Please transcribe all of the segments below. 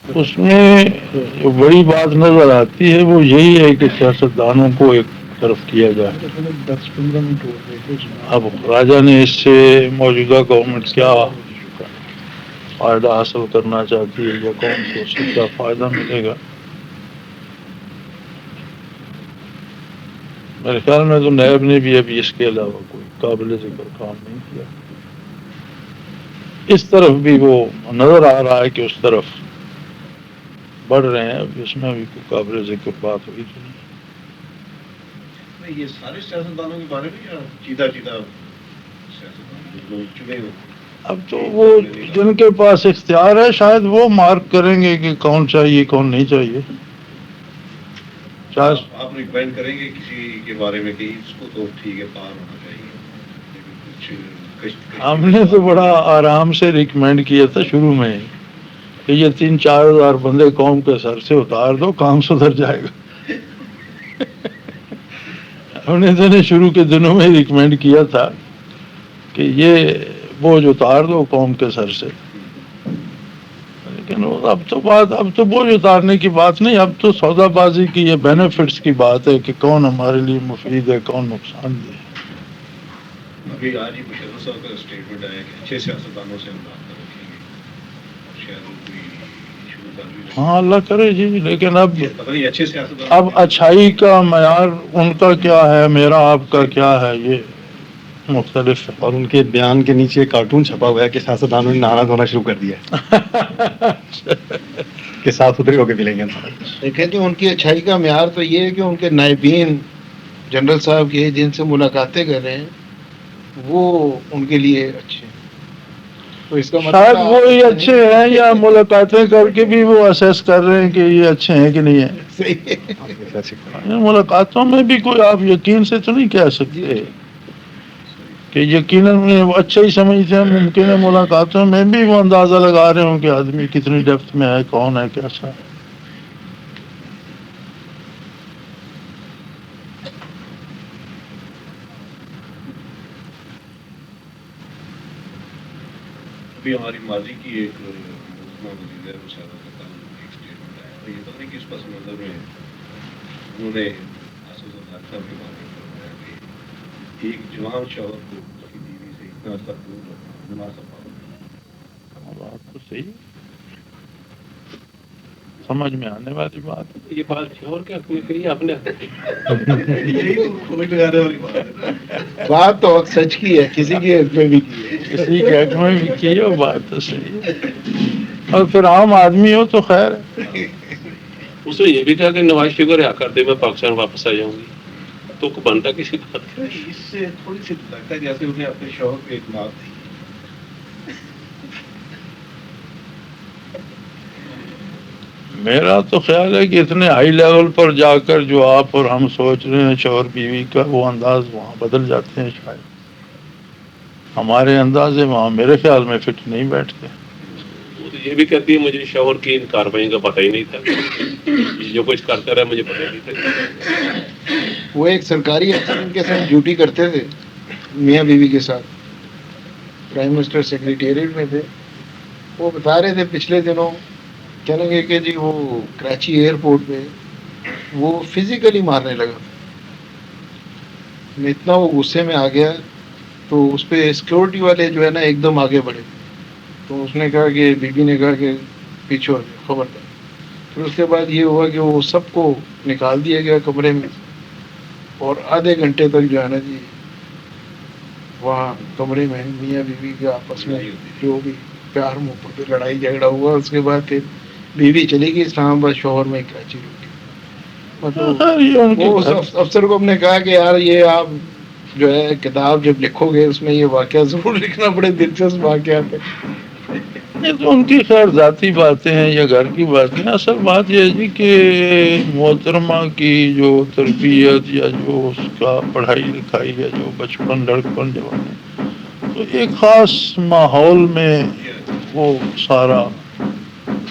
اس میں جو بڑی بات نظر آتی ہے وہ یہی ہے کہ سیاستدانوں کو ایک طرف کیا جائے. 10-15 منٹ ہو گئے. اب راجا نے اس سے موجودہ گورنمنٹ کیا فائدہ حاصل کرنا چاہتی ہے یا قوم کو اس سے کیا فائدہ ملے گا؟ میرے خیال میں تو نیب نے بھی ابھی اس کے علاوہ کوئی قابل ذکر کام نہیں کیا. اس طرف بھی وہ نظر آ رہا ہے کہ اس طرف بڑھ رہے ہیں. اب اس میں بھی کوئی قابل ذکر بات ہوئی تو نہیں. یہ سارے سیاستدانوں کے بارے میں یا چیدہ چنے ہوئے؟ اب تو وہ جن کے پاس اختیار ہے شاید وہ مارک کریں گے کہ کون چاہیے کون نہیں چاہیے. آپ ریکمینڈ کریں گے کسی کے بارے میں کہ اس کو تو ٹھیک ہے پار ہونا چاہیے؟ ہم نے تو بڑا آرام سے ریکمینڈ کیا تھا شروع میں کہ یہ 3-4 ہزار بندے قوم کے سر سے اتار دو کام سدھر جائے گا. ہم نے شروع کے دنوں میں ریکمینڈ کیا تھا کہ یہ بوجھ اتار دو قوم کے سر سے. لیکن اب تو بوجھ اتارنے کی بات نہیں، اب تو سودا بازی کی یہ بینیفٹس کی بات ہے کہ کون ہمارے لیے مفید ہے کون نقصان دہ ہے. ابھی آج ہی مشرف صاحب کا اسٹیٹمنٹ آیا کہ اچھے سیاستدانوں سے ہم رابطہ رکھیں گے اور شاید وہ کوئی شروع کر بھی رہے. ہاں اللہ کرے جی. لیکن پتہ نہیں اچھے سیاستدان اب اچھائی کا معیار ان کا کیا ہے میرا آپ کا کیا ہے یہ مختلف ہے. اور ان کے بیان کے نیچے کارٹون چھپا ہوا ہے کہ سیاستدانوں نے نہانا دھونا شروع کر دیا ہے کہ صاف ستھرے ہو کے ملیں گے. دیکھیں جی ان کی اچھائی کا معیار تو یہ ہے کہ ان کے نائبین جنرل صاحب کے جن سے ملاقاتیں کر رہے ہیں وہ ان کے لیے اچھے ہیں. تو اس کا شاید وہی اچھے ہیں یا ملاقاتیں کر کے بھی وہ اسیس کر رہے ہیں کہ یہ اچھے ہیں کہ نہیں ہیں. ملاقاتوں میں بھی کوئی آپ یقین سے تو نہیں کہہ سکتے کہ یقیناً وہ اچھا ہی سمجھتے ہیں. ممکن ہے ملاقاتوں میں بھی وہ اندازہ لگا رہے ہوں کہ آدمی کتنی ڈیپتھ میں ہے کون ہے کیسا ہے. ابھی ہماری ماضی کی ایک ملزمہ وزیر ہے صاحبہ کا تعلق ایک اسٹیٹمنٹ آیا اور یہ پتہ نہیں کس پس منظر میں انہوں نے اسد الحق صاحب کے بارے میں فرمایا کہ ایک جوان شوہر کو اس کی بیوی سے اتنا عرصہ دور رکھنا مناسب بات تو صحیح سمجھ میں آنے والی بات. یہ بات شوہر کے حق میں کہی آپ نے یہی تو کھوج لگانے والی بات ہے. بات تو سچ کی ہے کسی کے حق میں بھی کی ہے کسی کے حق میں بھی کی ہے بات تو صحیح ہے. اور پھر عام آدمی ہو تو خیر ہے. اس نے یہ بھی کہا کہ نواز شریف کو رہا کر دے میں پاکستان واپس آ جاؤں گی. تو بنتا کسی بات اس سے تھوڑی سی لگتا ہے جیسے انہیں اپنے شوہر کو اطلاع دی. میرا تو خیال ہے کہ اتنے ہائی لیول پر جا کر جو آپ اور ہم سوچ رہے ہیں شوہر بیوی کا وہ انداز وہاں بدل جاتے ہیں. شاید ہمارے اندازے وہاں میرے خیال میں فٹ نہیں بیٹھتے. وہ تو یہ بھی کہتی ہے مجھے شوہر کی ان کارروائیوں کا پتہ ہی نہیں تھا، جو کچھ کرتا رہا مجھے پتہ ہی نہیں تھا. وہ ایک سرکاری افسر ان کے ساتھ ڈیوٹی کرتے تھے میاں بیوی کے ساتھ، پرائم منسٹر سیکریٹریٹ میں تھے. وہ بتا رہے تھے پچھلے دنوں کہنے لگے کہ جی وہ کراچی ایئرپورٹ پہ وہ فزیکلی مارنے لگا. اتنا وہ غصے میں آ گیا تو اس پہ سیکورٹی والے جو ہے نا ایک دم آگے بڑھے. تو اس نے کہا کہ بی بی نے کہا کہ پیچھے ہو جائے خبردار. پھر اس کے بعد یہ ہوا کہ وہ سب کو نکال دیا گیا کمرے میں اور آدھے گھنٹے تک جو ہے نا جی وہاں کمرے میں میاں بیوی کے آپس میں جو بھی پیار محبت پہ لڑائی جھگڑا ہوا. اس کے بعد پھر بیوی چلی گئی اسلام آباد، شوہر میں کراچی رک گئی. مطلب وہ اس افسر کو ہم نے کہا کہ یار یہ آپ جو ہے کتاب جب لکھو گے اس میں یہ واقعہ ضرور لکھنا، بڑے دلچسپ واقعات ہیں. یہ تو ان کی خیر ذاتی باتیں ہیں یا گھر کی باتیں. اصل بات یہ ہے جی کہ محترمہ کی جو تربیت یا جو اس کا پڑھائی لکھائی یا جو بچپن لڑکپن جوانی تو ایک خاص ماحول میں وہ سارا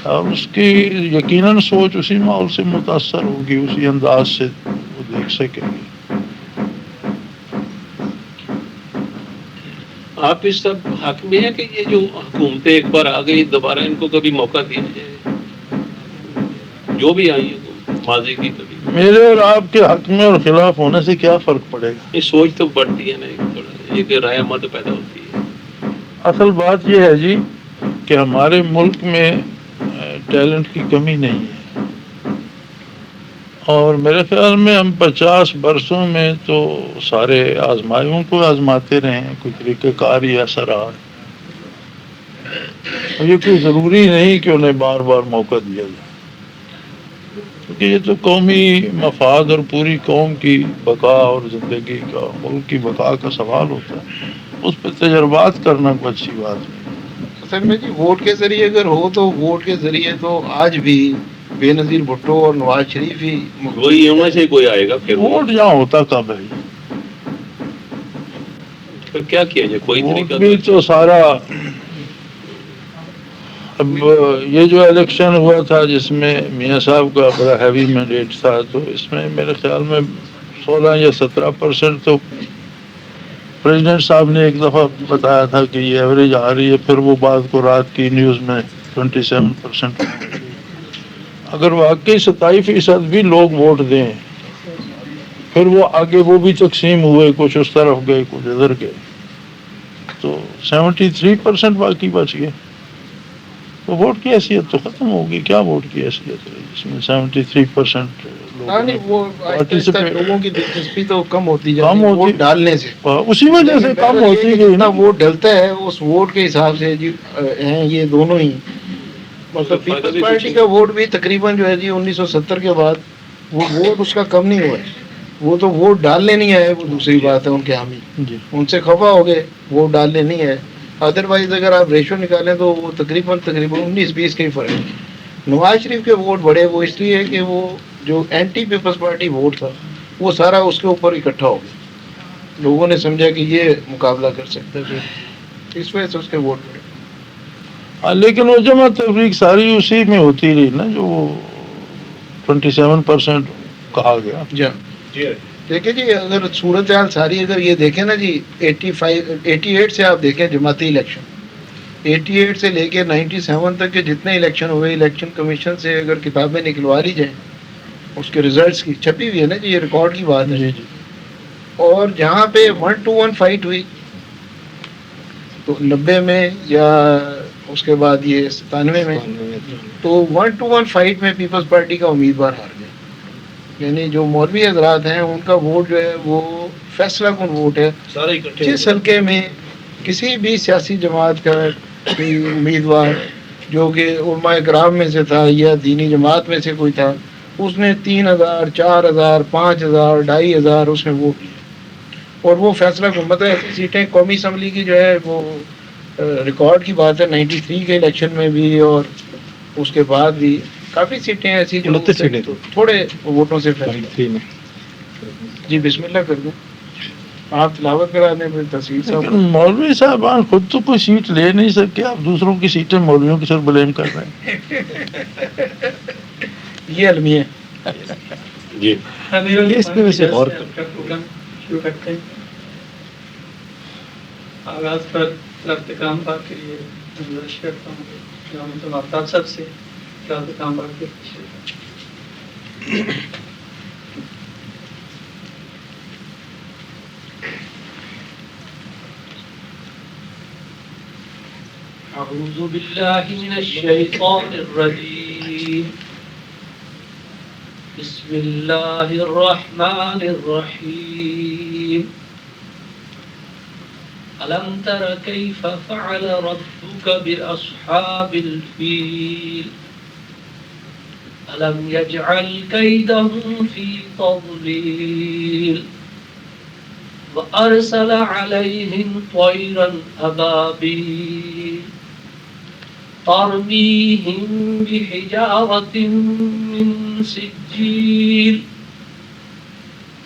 اور اس کی یقیناً سوچ اسی ماحول سے متاثر ہوگی، اسی انداز سے وہ دیکھ سکے گی. آپ اس سب حق میں ہے کہ یہ جو حکومتیں ایک بار آ گئی دوبارہ ان کو کبھی موقع دیا جائے؟ جو بھی آئی ہیں تو ماضی کی کبھی میرے اور آپ کے حق میں اور خلاف ہونے سے کیا فرق پڑے گا؟ یہ سوچ تو بڑھتی ہے نا، ایک رائے مت پیدا ہوتی ہے۔ اصل بات یہ ہے جی کہ ہمارے ملک میں ٹیلنٹ کی کمی نہیں ہے، اور میرے خیال میں ہم 50 برسوں میں تو سارے آزمائیوں کو آزماتے رہے ہیں، کوئی طریقہ کار ہی ایسا رہا ہے۔ اور یہ کوئی ضروری نہیں کہ انہیں بار بار موقع دیا جائے، کیونکہ یہ تو قومی مفاد اور پوری قوم کی بقا اور زندگی کا، ملک کی بقا کا سوال ہوتا ہے۔ اس پہ تجربات کرنا کوئی اچھی بات نہیں۔ اصل میں جی ووٹ کے ذریعے اگر ہو تو ووٹ کے ذریعے تو آج بھی بے نظیر بھٹو اور نواز شریف ہی وہی ان میں سے کوئی آئے گا، پھر ووٹ یہاں ہوتا کب ہے؟ پھر کیا کیا جائے؟ کوئی ووٹ طریقہ بھی تو سارا، اب یہ جو الیکشن ہوا تھا جس میں میاں صاحب کا بڑا ہیوی مینڈیٹ تھا، تو اس میں میرے خیال میں 16 یا 17% تو پریزیڈنٹ صاحب نے ایک دفعہ بتایا تھا کہ یہ ایوریج آ رہی ہے، پھر وہ بات کو رات کی نیوز میں 27%۔ اگر واقعی 27% بھی لوگ ووٹ دیں، پھر وہ آگے وہ بھی تقسیم ہوئے، کچھ اس طرف گئے کچھ ادھر گئے، تو 73% باقی بچ گئے۔ تو ووٹ کی حیثیت تو ختم ہوگی، کیا ووٹ کی حیثیت ہے جس میں 73% ہاں نہیں، وہ آہستہ آہستہ لوگوں کی دلچسپی تو کم ہوتی جاتی کم ہے ہوتی، ووٹ ڈالنے سے، اسی وجہ سے لیکن کم بہرحال یہ ہوتی کہ گئی جتنا نا۔ ووٹ ڈلتا ہے اس ووٹ کے حساب سے جی ہیں یہ دونوں ہی، مطلب پیپلز پارٹی کا ووٹ بھی تقریباً جو ہے جی 1970 کے بعد وہ ووٹ اس کا کم نہیں ہوا ہے، وہ تو ووٹ ڈالنے نہیں آئے، وہ دوسری بات ہے، ان کے حامی جی ان سے خفا ہو گئے، ووٹ ڈالنے نہیں آئے۔ ادروائز اگر آپ ریشو نکالیں تو وہ تقریباً 19-20 کا ہی فرق ہے۔ نواز شریف کے ووٹ بڑھے، وہ اس لیے کہ وہ جو اینٹی پیپلز پارٹی ووٹ تھا وہ سارا اس کے اوپر اکٹھا ہو گیا، لوگوں نے سمجھا کہ یہ مقابلہ کر سکتا ہے، اس وجہ سے اس کے ووٹ بڑھے۔ لیکن وہ جمع تفریق ساری اسی میں ہوتی رہی نا، جو 27% کہا گیا۔ جی دیکھیں جی، اگر صورتحال ساری اگر یہ دیکھیں نا جی 88 سے آپ دیکھیں جماعتی الیکشن، 88 سے لے کے 97 تک کے جتنے الیکشن ہوئے، الیکشن کمیشن سے اگر کتابیں نکلوا لی جائیں اس کے ریزلٹس کی، چھپی ہوئی ہے نا جی، یہ ریکارڈ کی بات ہے۔ جی جی اور جہاں پہ 1-to-1 فائٹ ہوئی تو 90 میں یا اس کے بعد یہ 97 میں، تو 1-to-1 فائٹ میں پیپلز پارٹی کا امیدوار ہار گیا، یعنی جو مولوی حضرات ہیں ان کا ووٹ جو ہے وہ فیصلہ کن ووٹ ہے۔ جس حلقے میں کسی بھی سیاسی جماعت کا کوئی امیدوار جو کہ علماء کرام میں سے تھا یا دینی جماعت میں سے کوئی تھا، اس نے 3000 4000 5000 2500 اس میں ووٹ لیا، اور وہ فیصلہ کن، مطلب ایسی سیٹیں قومی اسمبلی کی جو ہے وہ ریکارڈ کی بات ہے 93 کے الیکشن میں بھی، اور اس کے بعد بھی کافی سیٹیں ایسی جو 29 سیٹیں تھوڑے ووٹوں سے فیصلہ۔ 23 میں جی بسم اللہ کر دیں، آپ تلاوت کرا دیں پھر تصویر لیکن صاحب۔ مولوی صاحبان خود تو کوئی سیٹ لے نہیں سکے، آپ دوسروں کی سیٹیں مولویوں کے سر بلیم کر رہے ہیں۔ یہ المیہ جی اس پہ ویسے غور پروگرام شروع کرتے ہیں۔ آغاز پر رابطہ کام پاک کے لیے گزارش کرتا ہوں جناب آفتاب صاحب سے رابطہ کام پاک کے أعوذ بالله من الشيطان الرجيم بسم الله الرحمن الرحيم ألم تر كيف فعل ربك بأصحاب الفيل ألم يجعل كيدهم في تضليل وأرسل عليهم طيرا أبابيل ترميهم بحجارة من سجيل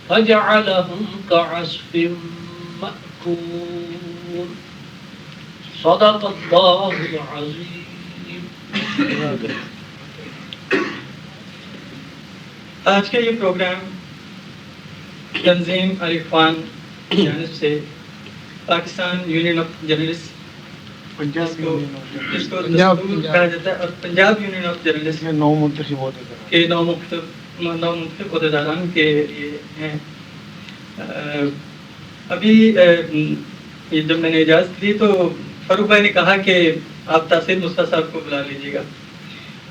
فجعلهم كعصف مأكول صدق الله العظيم۔ آج کا یہ پروگرام تنظیم عرفان کی جانب سے پاکستان یونین آف جرنلسٹ جس کو دستور کہا جاتا ہے، اور پنجاب یونین آف جرنلسٹ 9 منتخب ہوتے تھے کے کے نو مختلف عہدیداران کے یہ ہیں. ابھی یہ جب میں نے اجازت دی تو فاروق بھائی نے کہا کہ آپ تاثیر مصطفیٰ صاحب کو بلا لیجیے گا.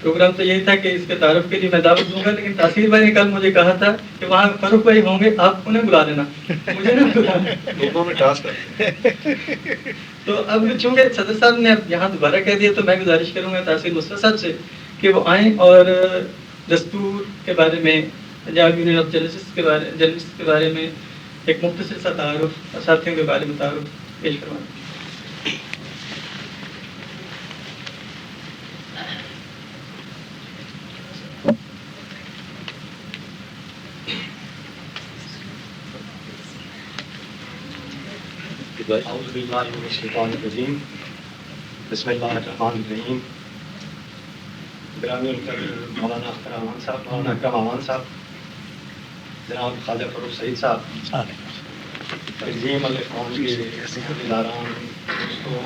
پروگرام تو یہی تھا کہ اس کے تعارف کے لیے میں دعوت دوں گا، لیکن تاثیر بھائی نے کل مجھے کہا تھا کہ وہاں فاروق بھائی ہوں گے، آپ انہیں بلا لینا، مجھے نہ بلانا. دونوں میں ٹاسک تو اب چونکہ صدر صاحب نے اب یہاں دوبارہ کہہ دیا تو میں گزارش کروں گا تاثیر مصطفیٰ صاحب سے کہ وہ آئیں اور دستور کے بارے میں، پنجاب یونین آف جرنلسٹ کے بارے میں ایک مختصر سا تعارف اور ساتھیوں کے بارے میں تعارف پیش کروائیں. اعوذ باللہ من الشیطان الرجیم. بسم اللہ الرحمن الرحیم. گرامی القدر مولانا اختر امان صاحب، مولانا اکرم امان صاحب، جناب خواجہ فاروق سعید صاحب، تنظیم القوم کے عہدیداران، دوستوں،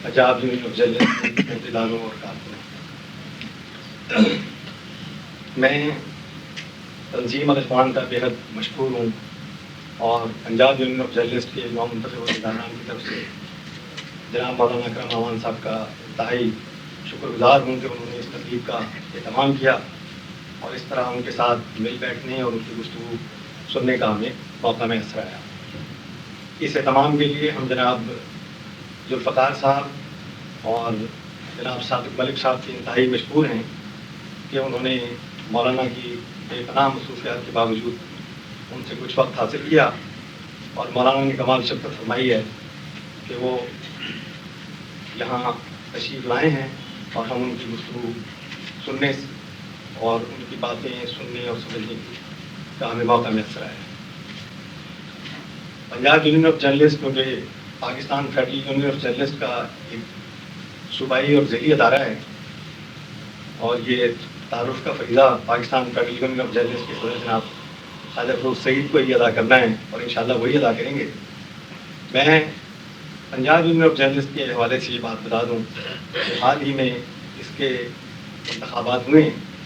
پنجاب یونین آف جرنلسٹ کے عہدیداروں اور کارکنوں، میں تنظیم القوم کا بےحد مشکور ہوں اور پنجاب یونین آف جرنلسٹ کے نومنتخب عہدیداران کی طرف سے جناب مولانا اکرم امان صاحب کا انتہائی شکر گزار ہوں کہ انہوں نے اس تقریب کا اہتمام کیا اور اس طرح ان کے ساتھ مل بیٹھنے اور ان کی گفتگو سننے کا ہمیں موقع میسر آیا. اس اہتمام کے لیے ہم جناب ذوالفقار صاحب اور جناب صادق ملک صاحب کے انتہائی مشکور ہیں کہ انہوں نے مولانا کی بے پناہ مصروفیات کے باوجود ان سے کچھ وقت حاصل کیا اور مولانا نے کمال شفقت فرمائی ہے کہ وہ یہاں تشریف لائے ہیں اور ہم ان کی گفتگو سننے اور ان کی باتیں سننے اور سمجھنے کا ہمیں موقع میسر آیا. پنجاب یونین آف جرنلسٹ کیونکہ Pakistan federal union of journalist کا ایک صوبائی اور ذیلی ادارہ ہے اور یہ تعارف کا فریضہ Pakistan federal union of journalist کے صدر جناب خواجہ فاروق سعید کو ہی ادا کرنا ہے اور انشاءاللہ وہی ادا کریں گے. میں پنجاب یونین آف جرنلسٹ کے حوالے سے یہ بات بتا دوں کہ حال ہی میں اس کے انتخابات ہوئے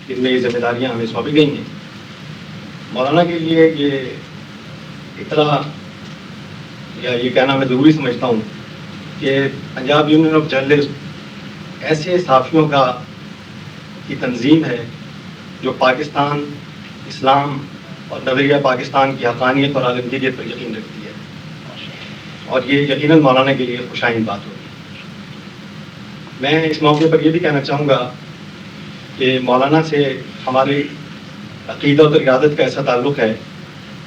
جن میں یہ ذمہ داریاں ہمیں سونپی گئی ہیں. مولانا کے لیے یہ اطلاع یا یہ کہنا میں ضروری سمجھتا ہوں کہ پنجاب یونین آف جرنلسٹ ایسے صحافیوں کی تنظیم ہے جو پاکستان، اسلام اور نظریہ پاکستان کی حقانیت اور عالمگیریت پر یقین رکھتی ہے اور یہ یقیناً مولانا کے لیے خوشائند بات ہوگی. میں اس موقع پر یہ بھی کہنا چاہوں گا کہ مولانا سے ہماری عقیدت اور ارادت کا ایسا تعلق ہے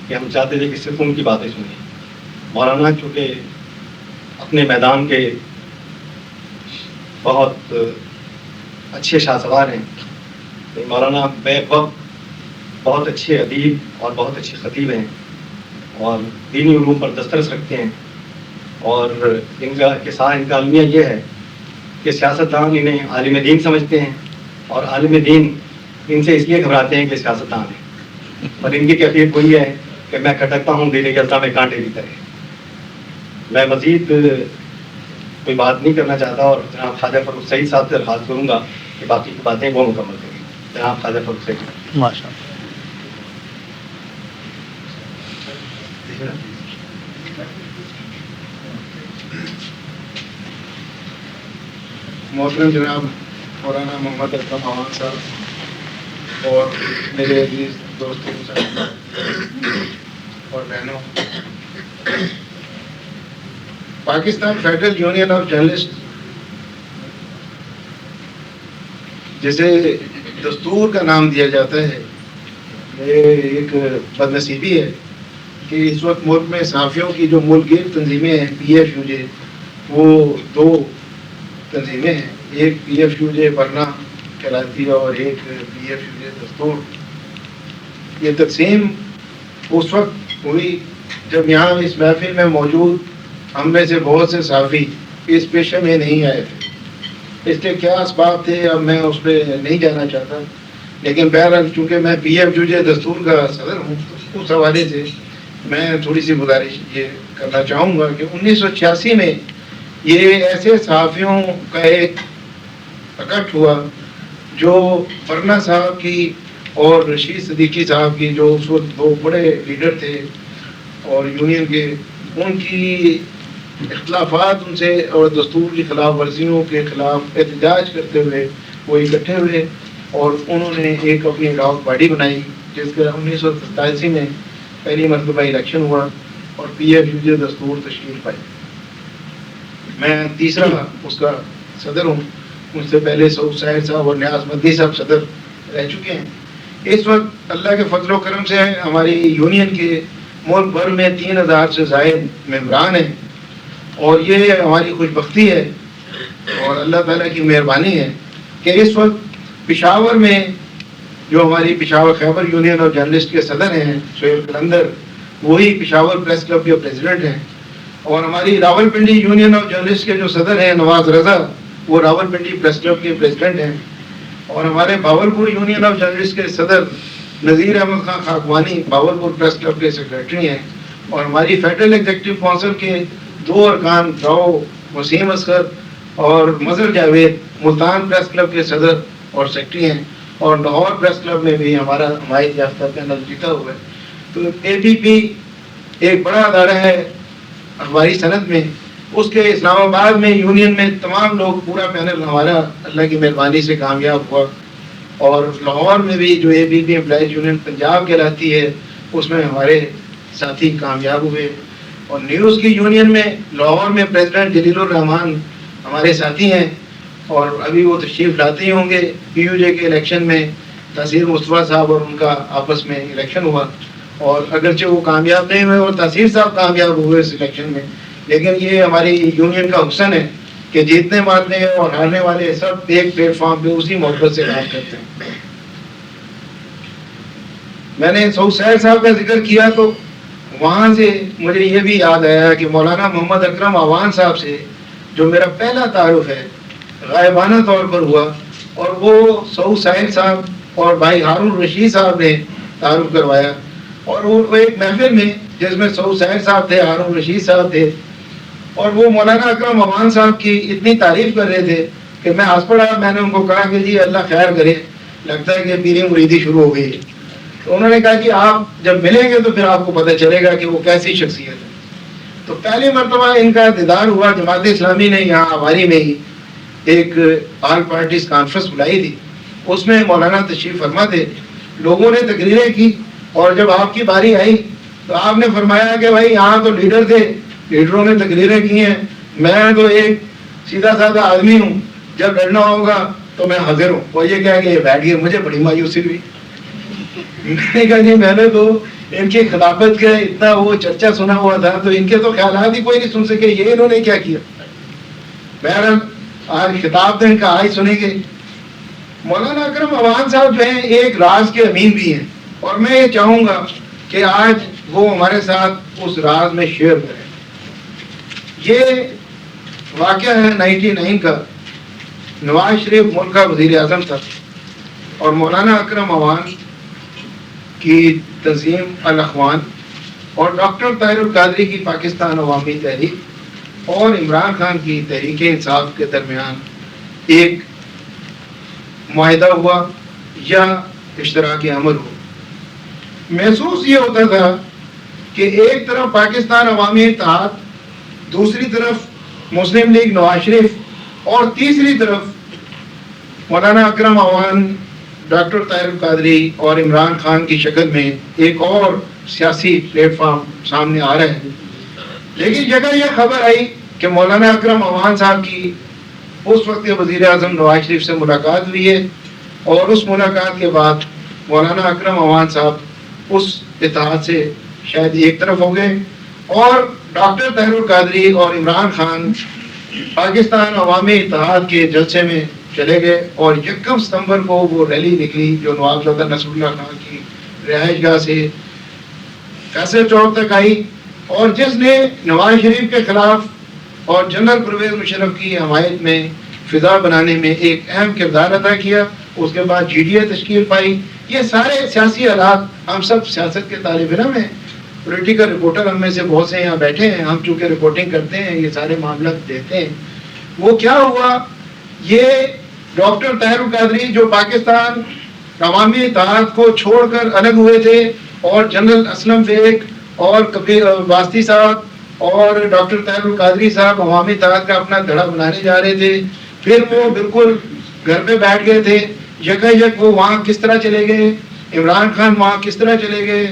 کہ ہم چاہتے تھے کہ صرف ان کی باتیں سنیں. مولانا چونکہ اپنے میدان کے بہت اچھے شاہ سوار ہیں، مولانا بیک وقت بہت اچھے ادیب اور بہت اچھے خطیب ہیں اور دینی علوم پر دسترس رکھتے ہیں اور ان کا المیہ یہ ہے کہ سیاستدان انہیں عالم دین سمجھتے ہیں اور عالم دین ان سے اس لیے گھبراتے ہیں کہ سیاستدان ہیں اور ان کی کیفیت وہی ہے کہ میں کھٹکتا ہوں دین یلدا میں کانٹے کی طرح. میں مزید کوئی بات نہیں کرنا چاہتا اور جناب خواجہ فاروق سعید صاحب سے درخواست کروں گا کہ باقی کی باتیں وہ مکمل کریں. جناب خواجہ فاروق سعید. ماشاء اللہ. محترم جناب مولانا محمد اکرم امان صاحب اور میرے عزیز دوستوں اور بہنوں، Pakistan federal union of journalist جسے دستور کا نام دیا جاتا ہے، یہ ایک بدنصیبی ہے کہ اس وقت ملک میں صحافیوں کی جو ملک گیر تنظیمیں ہیں PFUJ، وہ دو تنظیمیں ہیں، ایک PFUJ پرنا کہلاتی ہے اور ایک PFUJ دستور. یہ تقسیم اس وقت ہوئی جب یہاں اس محفل میں موجود ہم میں سے بہت سے صحافی اس پیشے میں نہیں آئے تھے. اس کے کیا اسباب تھے اب میں اس پہ نہیں جانا چاہتا، لیکن بہرحال چونکہ میں PFUJ دستور کا صدر ہوں اس حوالے سے میں تھوڑی سی گزارش یہ کرنا چاہوں گا کہ 1986 میں یہ ایسے صحافیوں کا ایک اکٹھ ہوا جو ورنا صاحب کی اور رشید صدیقی صاحب کی جو اس وقت دو بڑے لیڈر تھے اور یونین کے، ان کی اختلافات ان سے اور دستور کی خلاف ورزیوں کے خلاف احتجاج کرتے ہوئے وہ اکٹھے ہوئے اور انہوں نے ایک اپنی راؤ پارٹی بنائی جس کا 1987 میں پہلی مرتبہ الیکشن ہوا اور پی ایف یو جے دستور تشکیل پائی۔ میں تیسرا اس کا صدر ہوں، مجھ سے پہلے سعود ساحر صاحب اور نیاز مدنی صاحب صدر رہ چکے ہیں۔ اس وقت اللہ کے فضل و کرم سے ہماری یونین کے ملک بھر میں 3000 سے زائد ممبران ہیں اور یہ ہماری خوش بختی ہے اور اللہ تعالیٰ کی مہربانی ہے کہ اس وقت پشاور میں جو ہماری پشاور خیبر یونین اور جرنلسٹ کے صدر ہیں سہیل قلندر، وہی پشاور پریس کلب کے پریزیڈنٹ ہیں، اور ہماری Rawal Pindi union of journalist کے جو صدر ہیں نواز رضا، وہ راول پنڈی پریس کلب کے پریزیڈنٹ ہیں، اور ہمارے باولپور یونین آف جرنلسٹ کے صدر نذیر احمد خان خاکوانی باولپور پریس کلب کے سیکریٹری ہیں، اور ہماری فیڈرل ایگزیکٹو کونسل کے 2 ارکان راؤ وسیم اصغر اور مظہر جاوید ملتان پریس کلب کے صدر اور سیکرٹری ہیں، اور لاہور پریس کلب میں بھی ہمارا حمایت یافتہ پینل جیتا ہوا ہے۔ تو اے بی پی ایک بڑا ادارہ ہے اخباری صنعت میں، اس کے اسلام آباد میں یونین میں تمام لوگ، پورا پینل ہمارا اللہ کی مہربانی سے کامیاب ہوا، اور لاہور میں بھی جو A B P employees union Punjab کہلاتی ہے اس میں ہمارے ساتھی کامیاب ہوئے، اور نیوز کی یونین میں لاہور میں پریزیڈنٹ جلیل الرحمان ہمارے ساتھی ہیں اور ابھی وہ تشریف لاتے ہی ہوں گے۔ پی یو جے کے الیکشن میں تحصیل مصطفیٰ صاحب اور ان کا آپس میں الیکشن ہوا اور اگرچہ وہ کامیاب نہیں ہوئے اور تحصیل صاحب کامیاب ہوئے اس الیکشن میں، لیکن یہ ہماری یونین کا حسن ہے کہ جیتنے والے اور ہارنے والے سب ایک پلیٹ فارم پہ اسی محبت سے کام کرتے ہیں۔ میں نے سعود ساحر صاحب کا ذکر کیا تو وہاں سے مجھے یہ بھی یاد آیا کہ مولانا محمد اکرم اعوان صاحب سے جو میرا پہلا تعارف ہے غائبانہ طور پر ہوا، اور وہ سعود ساحر صاحب اور بھائی ہارون رشید صاحب نے تعارف کروایا، اور وہ ایک محفل میں جس میں سعود ساحر صاحب تھے، ہارون رشید صاحب تھے، اور وہ مولانا اکرم اعوان صاحب کی اتنی تعریف کر رہے تھے کہ میں ہنس پڑا۔ میں نے ان کو کہا کہ جی اللہ خیر کرے، لگتا ہے کہ پیری مریدی شروع ہو گئی ہے۔ تو انہوں نے کہا کہ آپ جب ملیں گے تو پھر آپ کو پتہ چلے گا کہ وہ کیسی شخصیت ہے۔ تو پہلی مرتبہ ان کا دیدار ہوا، جماعت اسلامی نے یہاں آواری میں ہی ایک آل پارٹیز کانفرنس بلائی تھی، اس میں مولانا تشریف فرما تھے، لوگوں نے تقریریں کی، اور جب آپ کی باری آئی تو آپ نے فرمایا کہ بھائی یہاں تو لیڈر تھے، لیڈروں نے تقریریں کی ہیں، میں تو ایک سیدھا سادہ آدمی ہوں، جب لڑنا ہوگا تو میں حاضر ہوں۔ اور یہ کہہ کہ یہ بیٹھ گئے، مجھے بڑی مایوسی ہوئی۔ میں نے کہا جی میں نے تو ان کی خلافت کا اتنا وہ چرچا سنا ہوا تھا، تو ان کے تو خیالات ہی کوئی نہیں سن سکے، یہ انہوں نے کیا کیا۔ بہرحال آج خطاب تو ان کا آج سنیں گے۔ مولانا اکرم اعوان صاحب جو ہیں ایک راز کے امین بھی ہیں، اور میں یہ چاہوں گا کہ آج وہ ہمارے ساتھ اس راز میں شیئر کریں۔ یہ واقعہ ہے 99 کا، نواز شریف ملک کا وزیر اعظم تھا، اور مولانا اکرم اعوان کی تنظیم الاخوان اور ڈاکٹر طاہر القادری کی پاکستان عوامی تحریک اور عمران خان کی تحریک انصاف کے درمیان ایک معاہدہ ہوا یا اشتراک عمل ہو۔ محسوس یہ ہوتا تھا کہ ایک طرف پاکستان عوامی اتحاد، دوسری طرف مسلم لیگ نواز شریف، اور تیسری طرف مولانا اکرم اعوان، ڈاکٹر طاہر القادری اور عمران خان کی شکل میں ایک اور سیاسی پلیٹ فارم سامنے آ رہے ہیں۔ لیکن جگہ یہ خبر آئی کہ مولانا اکرم اعوان صاحب کی اس وقت وزیر اعظم نواز شریف سے ملاقات ہوئی ہے، اور اس ملاقات کے بعد مولانا اکرم اعوان صاحب اس اتحاد سے شاید ایک طرف ہو گئے، اور ڈاکٹر طاہر القادری اور عمران خان پاکستان عوامی اتحاد کے جلسے میں چلے گئے، اور 1 ستمبر کو وہ ریلی نکلی جو نواب زادہ نصر اللہ خان کی رہائش گاہ سے فیصل چوک تک آئی، اور جس نے نواز شریف کے خلاف اور جنرل پرویز مشرف کی حمایت میں فضا بنانے میں ایک اہم کردار ادا کیا۔ اس کے بعد جی ڈی اے تشکیل پائی۔ یہ سارے سیاسی حالات، ہم سب سیاست کے طالب علم ہیں، پولیٹیکل رپورٹر ہم میں سے بہت سے یہاں بیٹھے ہیں، ہم چونکہ رپورٹنگ کرتے ہیں، یہ سارے معاملات دیکھتے ہیں۔ وہ کیا ہوا، یہ ڈاکٹر طاہر القادری جو پاکستان عوامی اتحاد کو چھوڑ کر الگ ہوئے تھے، اور جنرل اسلم بیگ اور کبیر واسطی صاحب اور ڈاکٹر طاہر القادری صاحب عوامی اتحاد کا اپنا دھڑا بنانے جا رہے تھے، پھر وہ بالکل گھر پہ بیٹھ گئے تھے، یک وہ وہاں کس طرح چلے گئے، عمران خان وہاں کس طرح چلے گئے،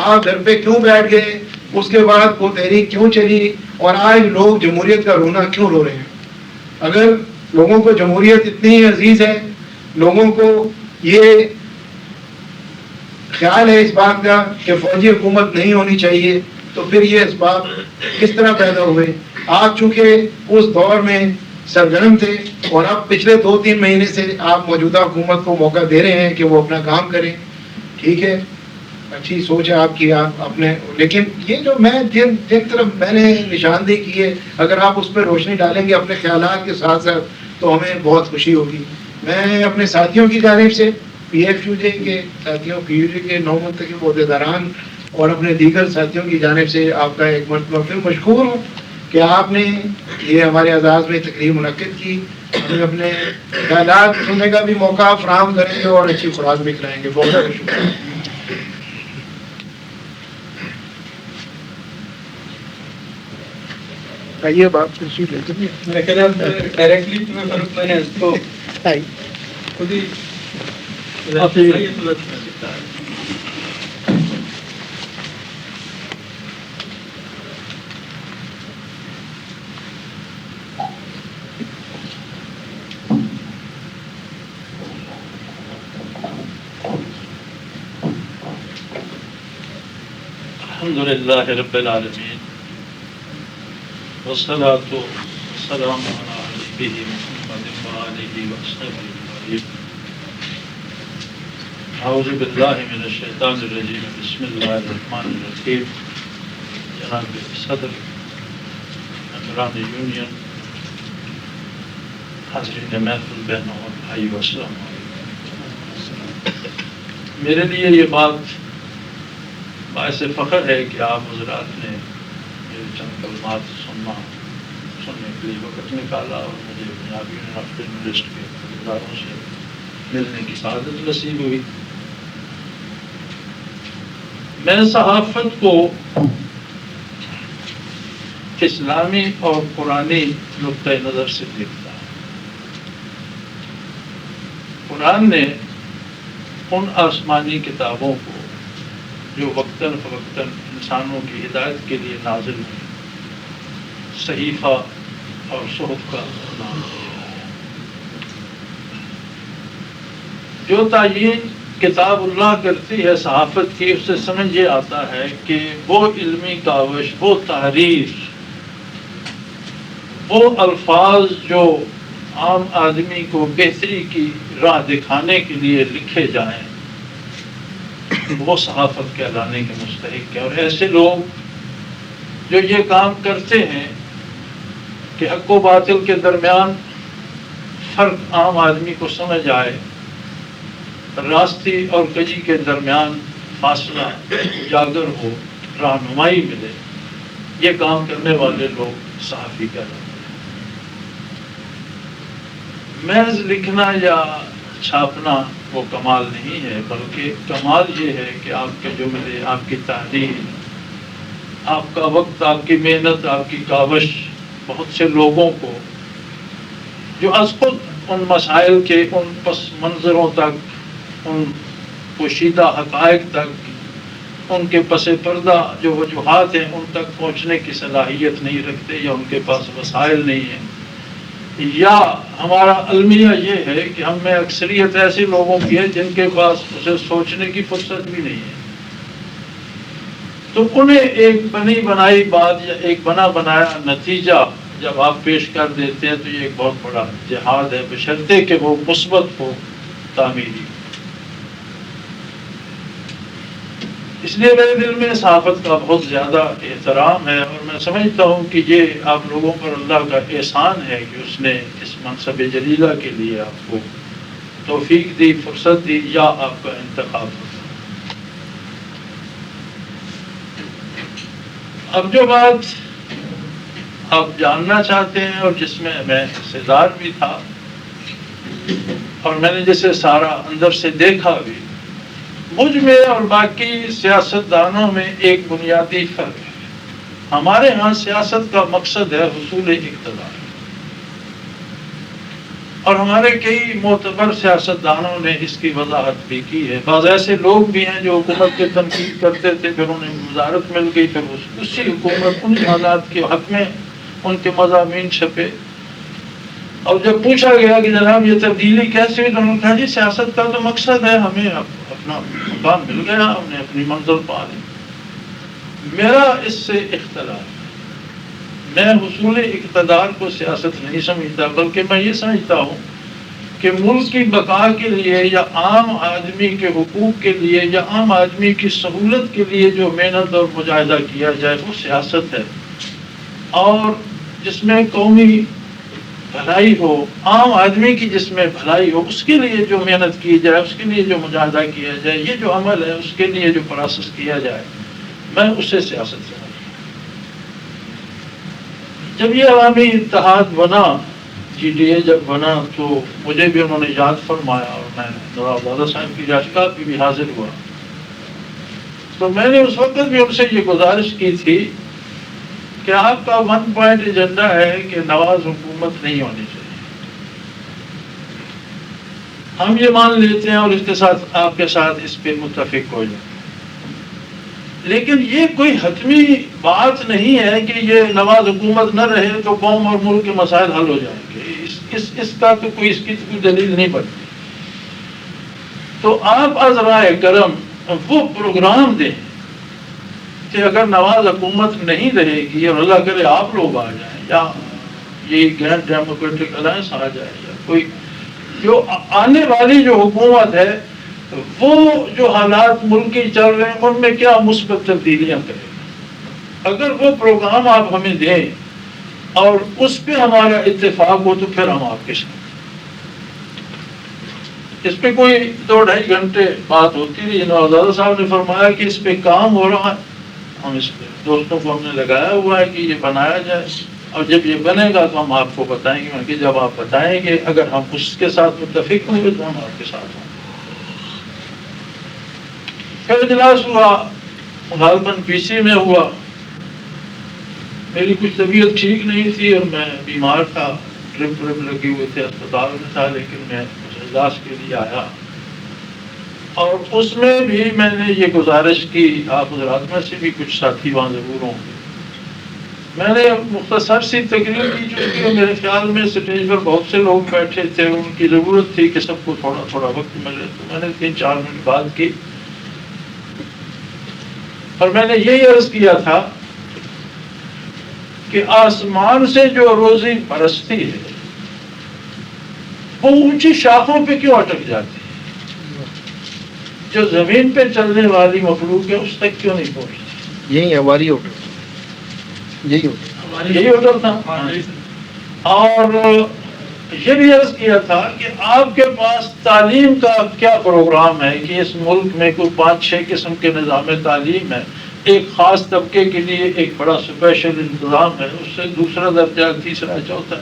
آپ گھر پہ کیوں بیٹھ گئے، اس کے بعد وہ تحریک کیوں چلی، اور آج لوگ جمہوریت کا رونا کیوں رو رہے ہیں؟ اگر لوگوں کو جمہوریت اتنی عزیز ہے، لوگوں کو یہ خیال ہے اس بات کا کہ فوجی حکومت نہیں ہونی چاہیے، تو پھر یہ اسباب کس طرح پیدا ہوئے؟ آپ چونکہ اس دور میں سرگرم تھے، اور اب پچھلے 2-3 مہینے سے آپ موجودہ حکومت کو موقع دے رہے ہیں کہ وہ اپنا کام کریں، ٹھیک ہے، اچھی سوچ ہے آپ کی، آپ اپنے، لیکن یہ جو میں جن طرف میں نے نشاندہی کی ہے، اگر آپ اس پہ روشنی ڈالیں گے اپنے خیالات کے ساتھ ساتھ، تو ہمیں بہت خوشی ہوگی۔ میں اپنے ساتھیوں کی جانب سے، پی ایف یو جے کے ساتھیوں، پی یو جے کے 9 منتخب عہدیداران اور اپنے دیگر ساتھیوں کی جانب سے آپ کا ایک مرتبہ پھر مشکور ہوں کہ آپ نے یہ ہمارے اعزاز میں تقریب منعقد کی، ہمیں اپنے خیالات سننے کا بھی موقع فراہم کریں گے اور اچھی خوراک بھی کھلائیں گے۔ بہت بہت شکریہ۔ یہ بات میرا خیال ہے ڈائریکٹلی تمہیں فاروق میں نے اس کو خود ہی الحمدللہ رب العالمین والصلاة والسلام علی حبیبہ محمد وآلہ وصحبہ اجمعین۔ اعوذ باللہ من الشیطان الرجیم، بسم اللہ الرحمن الرحیم۔ جناب صدر ممبران یونین، حاضرین محفل، بہنوں اور بھائی، السلام علیکم۔ میرے لیے یہ بات باعث فخر ہے کہ آپ حضرات نے میرے چند کلمات سننے کے لیے وقت نکالا، اور مجھے پنجاب یونین آف جرنلسٹ کے اداروں سے ملنے کی سعادت نصیب ہوئی۔ میں صحافت کو اسلامی اور قرآنی نقطۂ نظر سے دیکھتا ہوں۔ قرآن نے ان آسمانی کتابوں کو جو وقتاً فوقتاً انسانوں کی ہدایت کے لیے نازل ہوئی، صحیفہ اور صحف کا نام دیا ہے۔ جو تعیین کتاب اللہ کرتی ہے صحافت کی، اس سے سمجھ یہ آتا ہے کہ وہ علمی کاوش، وہ تحریر، وہ الفاظ جو عام آدمی کو بہتری کی راہ دکھانے کے لیے لکھے جائیں، وہ صحافت کہلانے کے مستحق ہے۔ اور ایسے لوگ جو یہ کام کرتے ہیں کہ حق و باطل کے درمیان فرق عام آدمی کو سمجھ آئے، راستی اور کجی کے درمیان فاصلہ اجاگر ہو، رہنمائی ملے، یہ کام کرنے والے لوگ صحافی کہلاتے ہیں۔ محض لکھنا یا چھاپنا وہ کمال نہیں ہے، بلکہ کمال یہ ہے کہ آپ کے جملے، آپ کی تحریر، آپ کا وقت، آپ کی محنت، آپ کی کاوش بہت سے لوگوں کو جو از خود ان مسائل کے ان پس منظروں تک، ان پوشیدہ حقائق تک، ان کے پس پردہ جو وجوہات ہیں ان تک پہنچنے کی صلاحیت نہیں رکھتے، یا ان کے پاس وسائل نہیں ہیں، یا ہمارا المیہ یہ ہے کہ ہم میں اکثریت ایسے لوگوں کی ہے جن کے پاس اسے سوچنے کی فرصت بھی نہیں ہے۔ تو انہیں ایک بنی بنائی بات یا ایک بنا بنایا نتیجہ جب آپ پیش کر دیتے ہیں تو یہ ایک بہت بڑا جہاد ہے، بشرطے کہ وہ مثبت ہو، تعمیری۔ اس لیے میرے دل میں صحافت کا بہت زیادہ احترام ہے، اور میں سمجھتا ہوں کہ یہ آپ لوگوں پر اللہ کا احسان ہے کہ اس نے اس منصب جلیلہ کے لیے آپ کو توفیق دی، فرصت دی، یا آپ کا انتخاب ہوا۔ اب جو بات آپ جاننا چاہتے ہیں اور جس میں میں حصہ دار بھی تھا، اور میں نے جیسے سارا اندر سے دیکھا بھی، مجھ میں اور باقی سیاستدانوں میں ایک بنیادی فرق ہے۔ ہمارے ہاں سیاست کا مقصد ہے حصول اقتدار، اور ہمارے کئی معتبر سیاستدانوں نے اس کی وضاحت بھی کی ہے۔ بعض ایسے لوگ بھی ہیں جو حکومت کی تنقید کرتے تھے، پھر انہیں وزارت مل گئی، پھر اسی حکومت ان حالات کے حق میں ان کے مضامین چھپے، اور جب پوچھا گیا کہ جناب یہ تبدیلی کیسے ہوئی، تو انہوں نے کہا جی سیاست کا تو مقصد ہے، ہمیں اپنا مقام مل گیا، ہم نے اپنی منزل پا لی۔ میرا اس سے اختلاف ہے، میں حصول اقتدار کو سیاست نہیں سمجھتا، بلکہ میں یہ سمجھتا ہوں کہ ملک کی بقا کے لیے یا عام آدمی کے حقوق کے لیے یا عام آدمی کی سہولت کے لیے جو محنت اور مجاہدہ کیا جائے وہ سیاست ہے، اور جس میں قومی بھلائی ہو، عام آدمی کی جس میں بھلائی ہو، اس کے لیے جو محنت کی جائے، اس کے لیے جو مجاہدہ کیا جائے، یہ جو عمل ہے اس کے لیے جو پروسیس کیا جائے، میں اسے سیاست سمجھتا ہوں۔ جب یہ عوامی اتحاد بنا، جی ڈی اے جب بنا، تو مجھے بھی انہوں نے یاد فرمایا، اور میں نواب دادا صاحب کی یاشکا پہ بھی حاضر ہوا، تو میں نے اس وقت بھی ان سے یہ گزارش کی تھی کہ آپ کا 1 پوائنٹ ایجنڈا ہے کہ نواز حکومت نہیں ہونی چاہیے، ہم یہ مان لیتے ہیں اور اس کے ساتھ آپ کے ساتھ اس پہ متفق ہو جائیں، لیکن یہ کوئی حتمی بات نہیں ہے کہ یہ نواز حکومت نہ رہے تو قوم اور ملک کے مسائل حل ہو جائیں گے، اس کا تو کوئی اس کی تو کوئی دلیل نہیں بنتی۔ تو آپ از رائے کرم وہ پروگرام دیں کہ اگر نواز حکومت نہیں رہے گی اور اللہ کرے آپ لوگ آ جائیں یا یہ گرینڈ ڈیموکریٹک الائنس آ جائے یا کوئی جو آنے والی جو حکومت ہے وہ جو حالات ملک کی چل رہے ہیں ان میں کیا مثبت تبدیلیاں کرے گا، اگر وہ پروگرام آپ ہمیں دیں اور اس پہ ہمارا اتفاق ہو تو پھر ہم آپ کے ساتھ۔ اس پہ کوئی 2-2.5 گھنٹے بات ہوتی رہی، نوزادہ صاحب نے فرمایا کہ اس پہ کام ہو رہا ہے، ہم اس پہ دوستوں کو ہم نے لگایا ہوا ہے کہ یہ بنایا جائے، اور جب یہ بنے گا تو ہم آپ کو بتائیں گے، کہ جب آپ بتائیں گے اگر ہم اس کے ساتھ متفق ہوں گے تو ہم آپ کے ساتھ ہوں گے۔ پھر اجلاس ہوا، غالباً پی سی میں ہوا، میری کچھ طبیعت ٹھیک نہیں تھی اور میں بیمار تھا، ڈرپ لگے ہوئے تھے، اسپتال میں تھا، لیکن میں اس اجلاس کے لیے آیا، اور اس میں بھی میں نے یہ گزارش کی، آپ حضرات میں سے بھی کچھ ساتھی وہاں ضرور ہوں گے، میں نے مختصر سی تقریر کی، چونکہ میرے خیال میں اسٹیج پر بہت سے لوگ بیٹھے تھے، ان کی ضرورت تھی کہ سب کو تھوڑا تھوڑا وقت ملے، تو میں نے 3-4 منٹ بات کی، اور میں نے یہی عرض کیا تھا کہ آسمان سے جو روزی برستی ہے وہ اونچی شاخوں پہ کیوں اٹک جاتی ہے، جو زمین پہ چلنے والی مخلوق ہے اس تک کیوں نہیں پہنچتی؟ یہی ہماری ہوٹل، یہی ہوٹل تھا۔ اور یہ بھی عرض کیا تھا کہ آپ کے پاس تعلیم کا کیا پروگرام ہے کہ اس ملک میں کوئی 5-6 قسم کے نظام تعلیم ہے، ایک خاص طبقے کے لیے ایک بڑا اسپیشل انتظام ہے، اس سے دوسرا درجہ، تیسرا، چوتھا،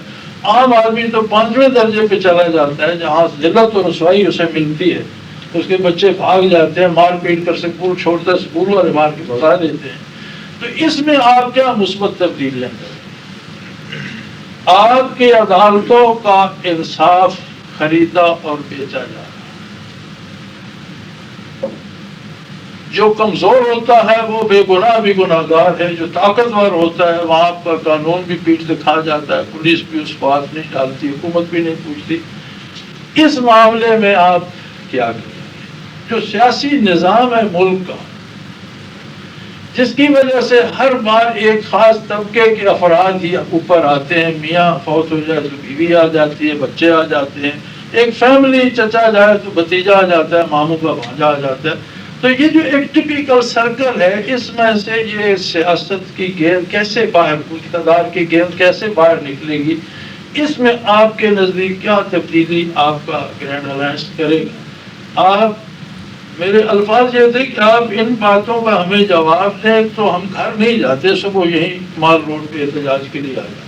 عام آدمی تو 5ویں درجے پہ چلا جاتا ہے جہاں ذلت و رسوائی اسے ملتی ہے، اس کے بچے بھاگ جاتے ہیں، مار پیٹ کر سکول چھوڑتے ہیں، سکول والے مار کے بھگا دیتے ہیں۔ تو اس میں آپ کیا مثبت تبدیلیاں کریں؟ آپ کی عدالتوں کا انصاف خریدا اور بیچا جا رہا ہے، جو کمزور ہوتا ہے وہ بے گناہ بھی گناہگار ہے، جو طاقتور ہوتا ہے وہاں پر قانون بھی پیٹ دکھا جاتا ہے، پولیس بھی اس کو ہاتھ نہیں ڈالتی، حکومت بھی نہیں پوچھتی۔ اس معاملے میں آپ کیا کریں؟ جو سیاسی نظام ہے ملک کا، جس کی وجہ سے ہر بار ایک خاص طبقے کے افراد ہی اوپر آتے ہیں، میاں فوت ہو جائے تو بیوی آ جاتی ہے، بچے آ جاتے ہیں، ایک فیملی چچا جائے تو بھتیجا آ جاتا ہے، ماموں کا بھانجا آ جاتا ہے، تو یہ جو ایک ٹپیکل سرکل ہے، اس میں سے یہ سیاست کی گیند کیسے باہر، اقتدار کی گیند کیسے باہر نکلے گی؟ اس میں آپ کے نزدیک کیا تبدیلی آپ کا گرینڈ الائنس کرے گا؟ آپ، میرے الفاظ یہ تھے کہ آپ ان باتوں کا ہمیں جواب دیں تو ہم گھر نہیں جاتے، صبح یہی مال روڈ پہ احتجاج کے لیے آ جاتے۔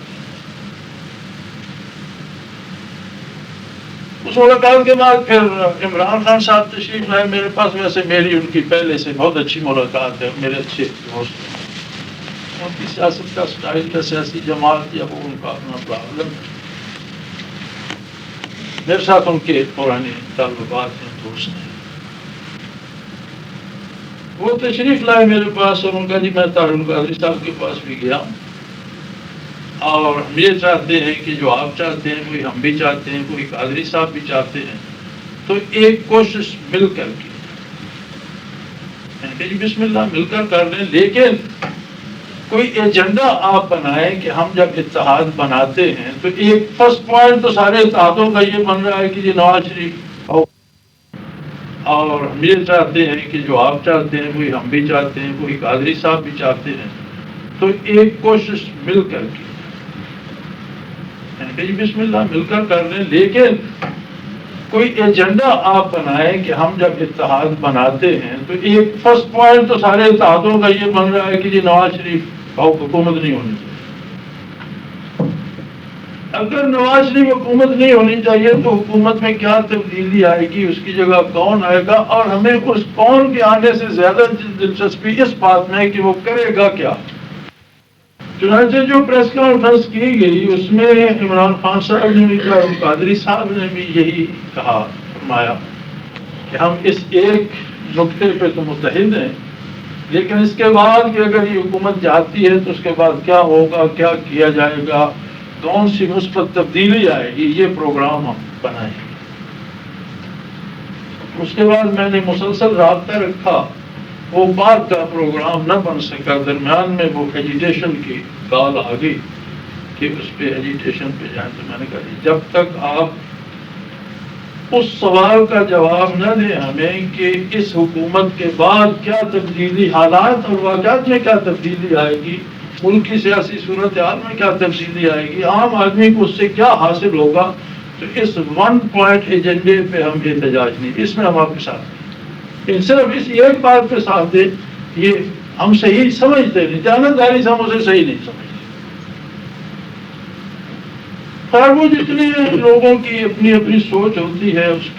اس ملاقات کے بعد پھر عمران خان صاحب تشریف لائے میرے پاس. ویسے میری ان کی پہلے سے بہت اچھی ملاقات ہے, میرے اچھے دوست ہیں. ان کی سیاست کا سٹائل کا سیاسی جماعت یا وہ ان کا اپنا پرابلم ہے. میرے ساتھ ان کے پرانے تعلقات ہیں, دوست ہیں. وہ تشریف لائے میرے پاس اور ان کا جی میں طاہر القادری صاحب کے پاس بھی گیا اور ہم یہ چاہتے ہیں کہ جو آپ چاہتے ہیں وہی ہم بھی چاہتے ہیں, کوئی قادری صاحب بھی چاہتے ہیں, تو ایک کوشش مل کر کی. میں نے کہا جی بسم اللہ مل کر کر لیں, لیکن کوئی ایجنڈا آپ بنائیں کہ ہم جب اتحاد بناتے ہیں تو ایک فرسٹ پوائنٹ تو سارے اتحادوں کا یہ بن رہا ہے کہ جی نواز شریف اور ہم یہ چاہتے ہیں کہ جو آپ چاہتے ہیں وہی ہم بھی چاہتے ہیں, کوئی قادری صاحب بھی چاہتے ہیں, تو ایک کوشش مل کر کی. میں نے کہا جی بسم اللہ مل کر کر لیں, لیکن کوئی ایجنڈا آپ بنائیں کہ ہم جب اتحاد بناتے ہیں تو ایک فرسٹ پوائنٹ تو سارے اتحادوں کا یہ بن رہا ہے کہ جی نواز شریف حکومت نہیں ہونی چاہیے. اگر نواز شریف حکومت نہیں ہونی چاہیے تو حکومت میں کیا تبدیلی آئے گی, اس کی جگہ کون آئے گا, اور ہمیں اس کون کے آنے سے زیادہ دلچسپی اس بات میں کہ وہ کرے گا کیا. چنانچہ جو پریس کانفرنس کی گئی اس میں عمران خان صاحب نے بھی کہا, قادری صاحب نے بھی یہی کہا فرمایا کہ ہم اس ایک نقطے پہ تو متحد ہیں, لیکن اس کے بعد کہ اگر یہ حکومت جاتی ہے تو اس کے بعد کیا ہوگا, کیا کیا جائے گا, کون سی مثبت تبدیلی آئے گی, یہ پروگرام ہم بنائیں گے. اس کے بعد میں نے مسلسل رابطہ رکھا, وہ بات کا پروگرام نہ بن سکا. درمیان میں وہ ایجیٹیشن کی کال آ گئی کہ اس پہ ایجیٹیشن پہ جائیں, تو میں نے کہا جب تک آپ اس سوال کا جواب نہ دیں ہمیں کہ اس حکومت کے بعد کیا تبدیلی, حالات اور واقعات میں کیا تبدیلی آئے گی, ملک کی سیاسی صورتحال میں کیا تبدیلی آئے گی, عام آدمی کو اس سے کیا حاصل ہوگا, تو اس ون پوائنٹ ایجنڈے پہ ہم احتجاج نہیں, اس میں ہم آپ کے ساتھ ہیں. صرف اس ایک بات پہ ساتھ دیں, یہ ہم صحیح سمجھتے نہیں, دیانتداری سے ہم اسے صحیح نہیں سمجھتے. خیر وہ جتنی لوگوں کی اپنی اپنی سوچ ہوتی ہے اس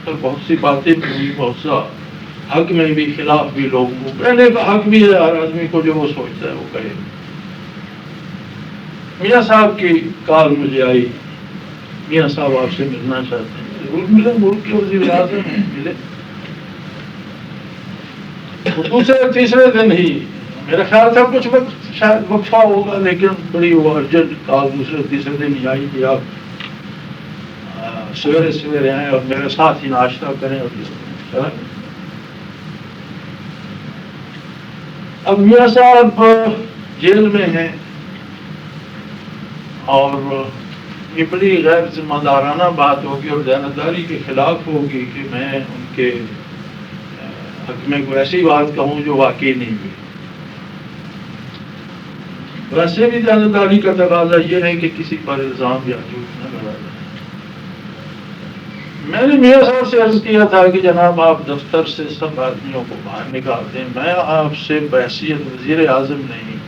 پر بہت سی باتیں بھی ہوئی, بہت سا حق میں بھی خلاف بھی لوگوں کو کہنے کا حق بھی ہے, ہر آدمی کو جو وہ سوچتا ہے وہ کہے. میاں صاحب کی کال مجھے آئی, میاں صاحب آپ سے ملنا چاہتے ہیں. ضرور ملے, ملک کے وزیر اعظم ہیں, ملے. دوسرے تیسرے دن ہی میرا خیال تھا کچھ وقت شاید وقفہ ہوگا, لیکن بڑی وہ ارجنٹ کال دوسرے تیسرے دن ہی آئی کہ آپ سویرے سویرے آئیں اور میرے ساتھ ہی ناشتہ کریں. اور اب میاں صاحب جیل میں ہیں اور یہ بڑی غیر ذمہ دارانہ بات ہوگی اور دیانتداری کے خلاف ہوگی کہ میں ان کے حق میں کوئی ایسی بات کہوں جو واقعی نہیں ہوئی. ویسے بھی دیانتداری کا تقاضا یہ ہے کہ کسی پر الزام یا جھوٹ نہ لگایا جائے. میں نے میاں صاحب سے عرض کیا تھا کہ جناب آپ دفتر سے سب آدمیوں کو باہر نکال دیں, میں آپ سے بحیثیت وزیر اعظم نہیں,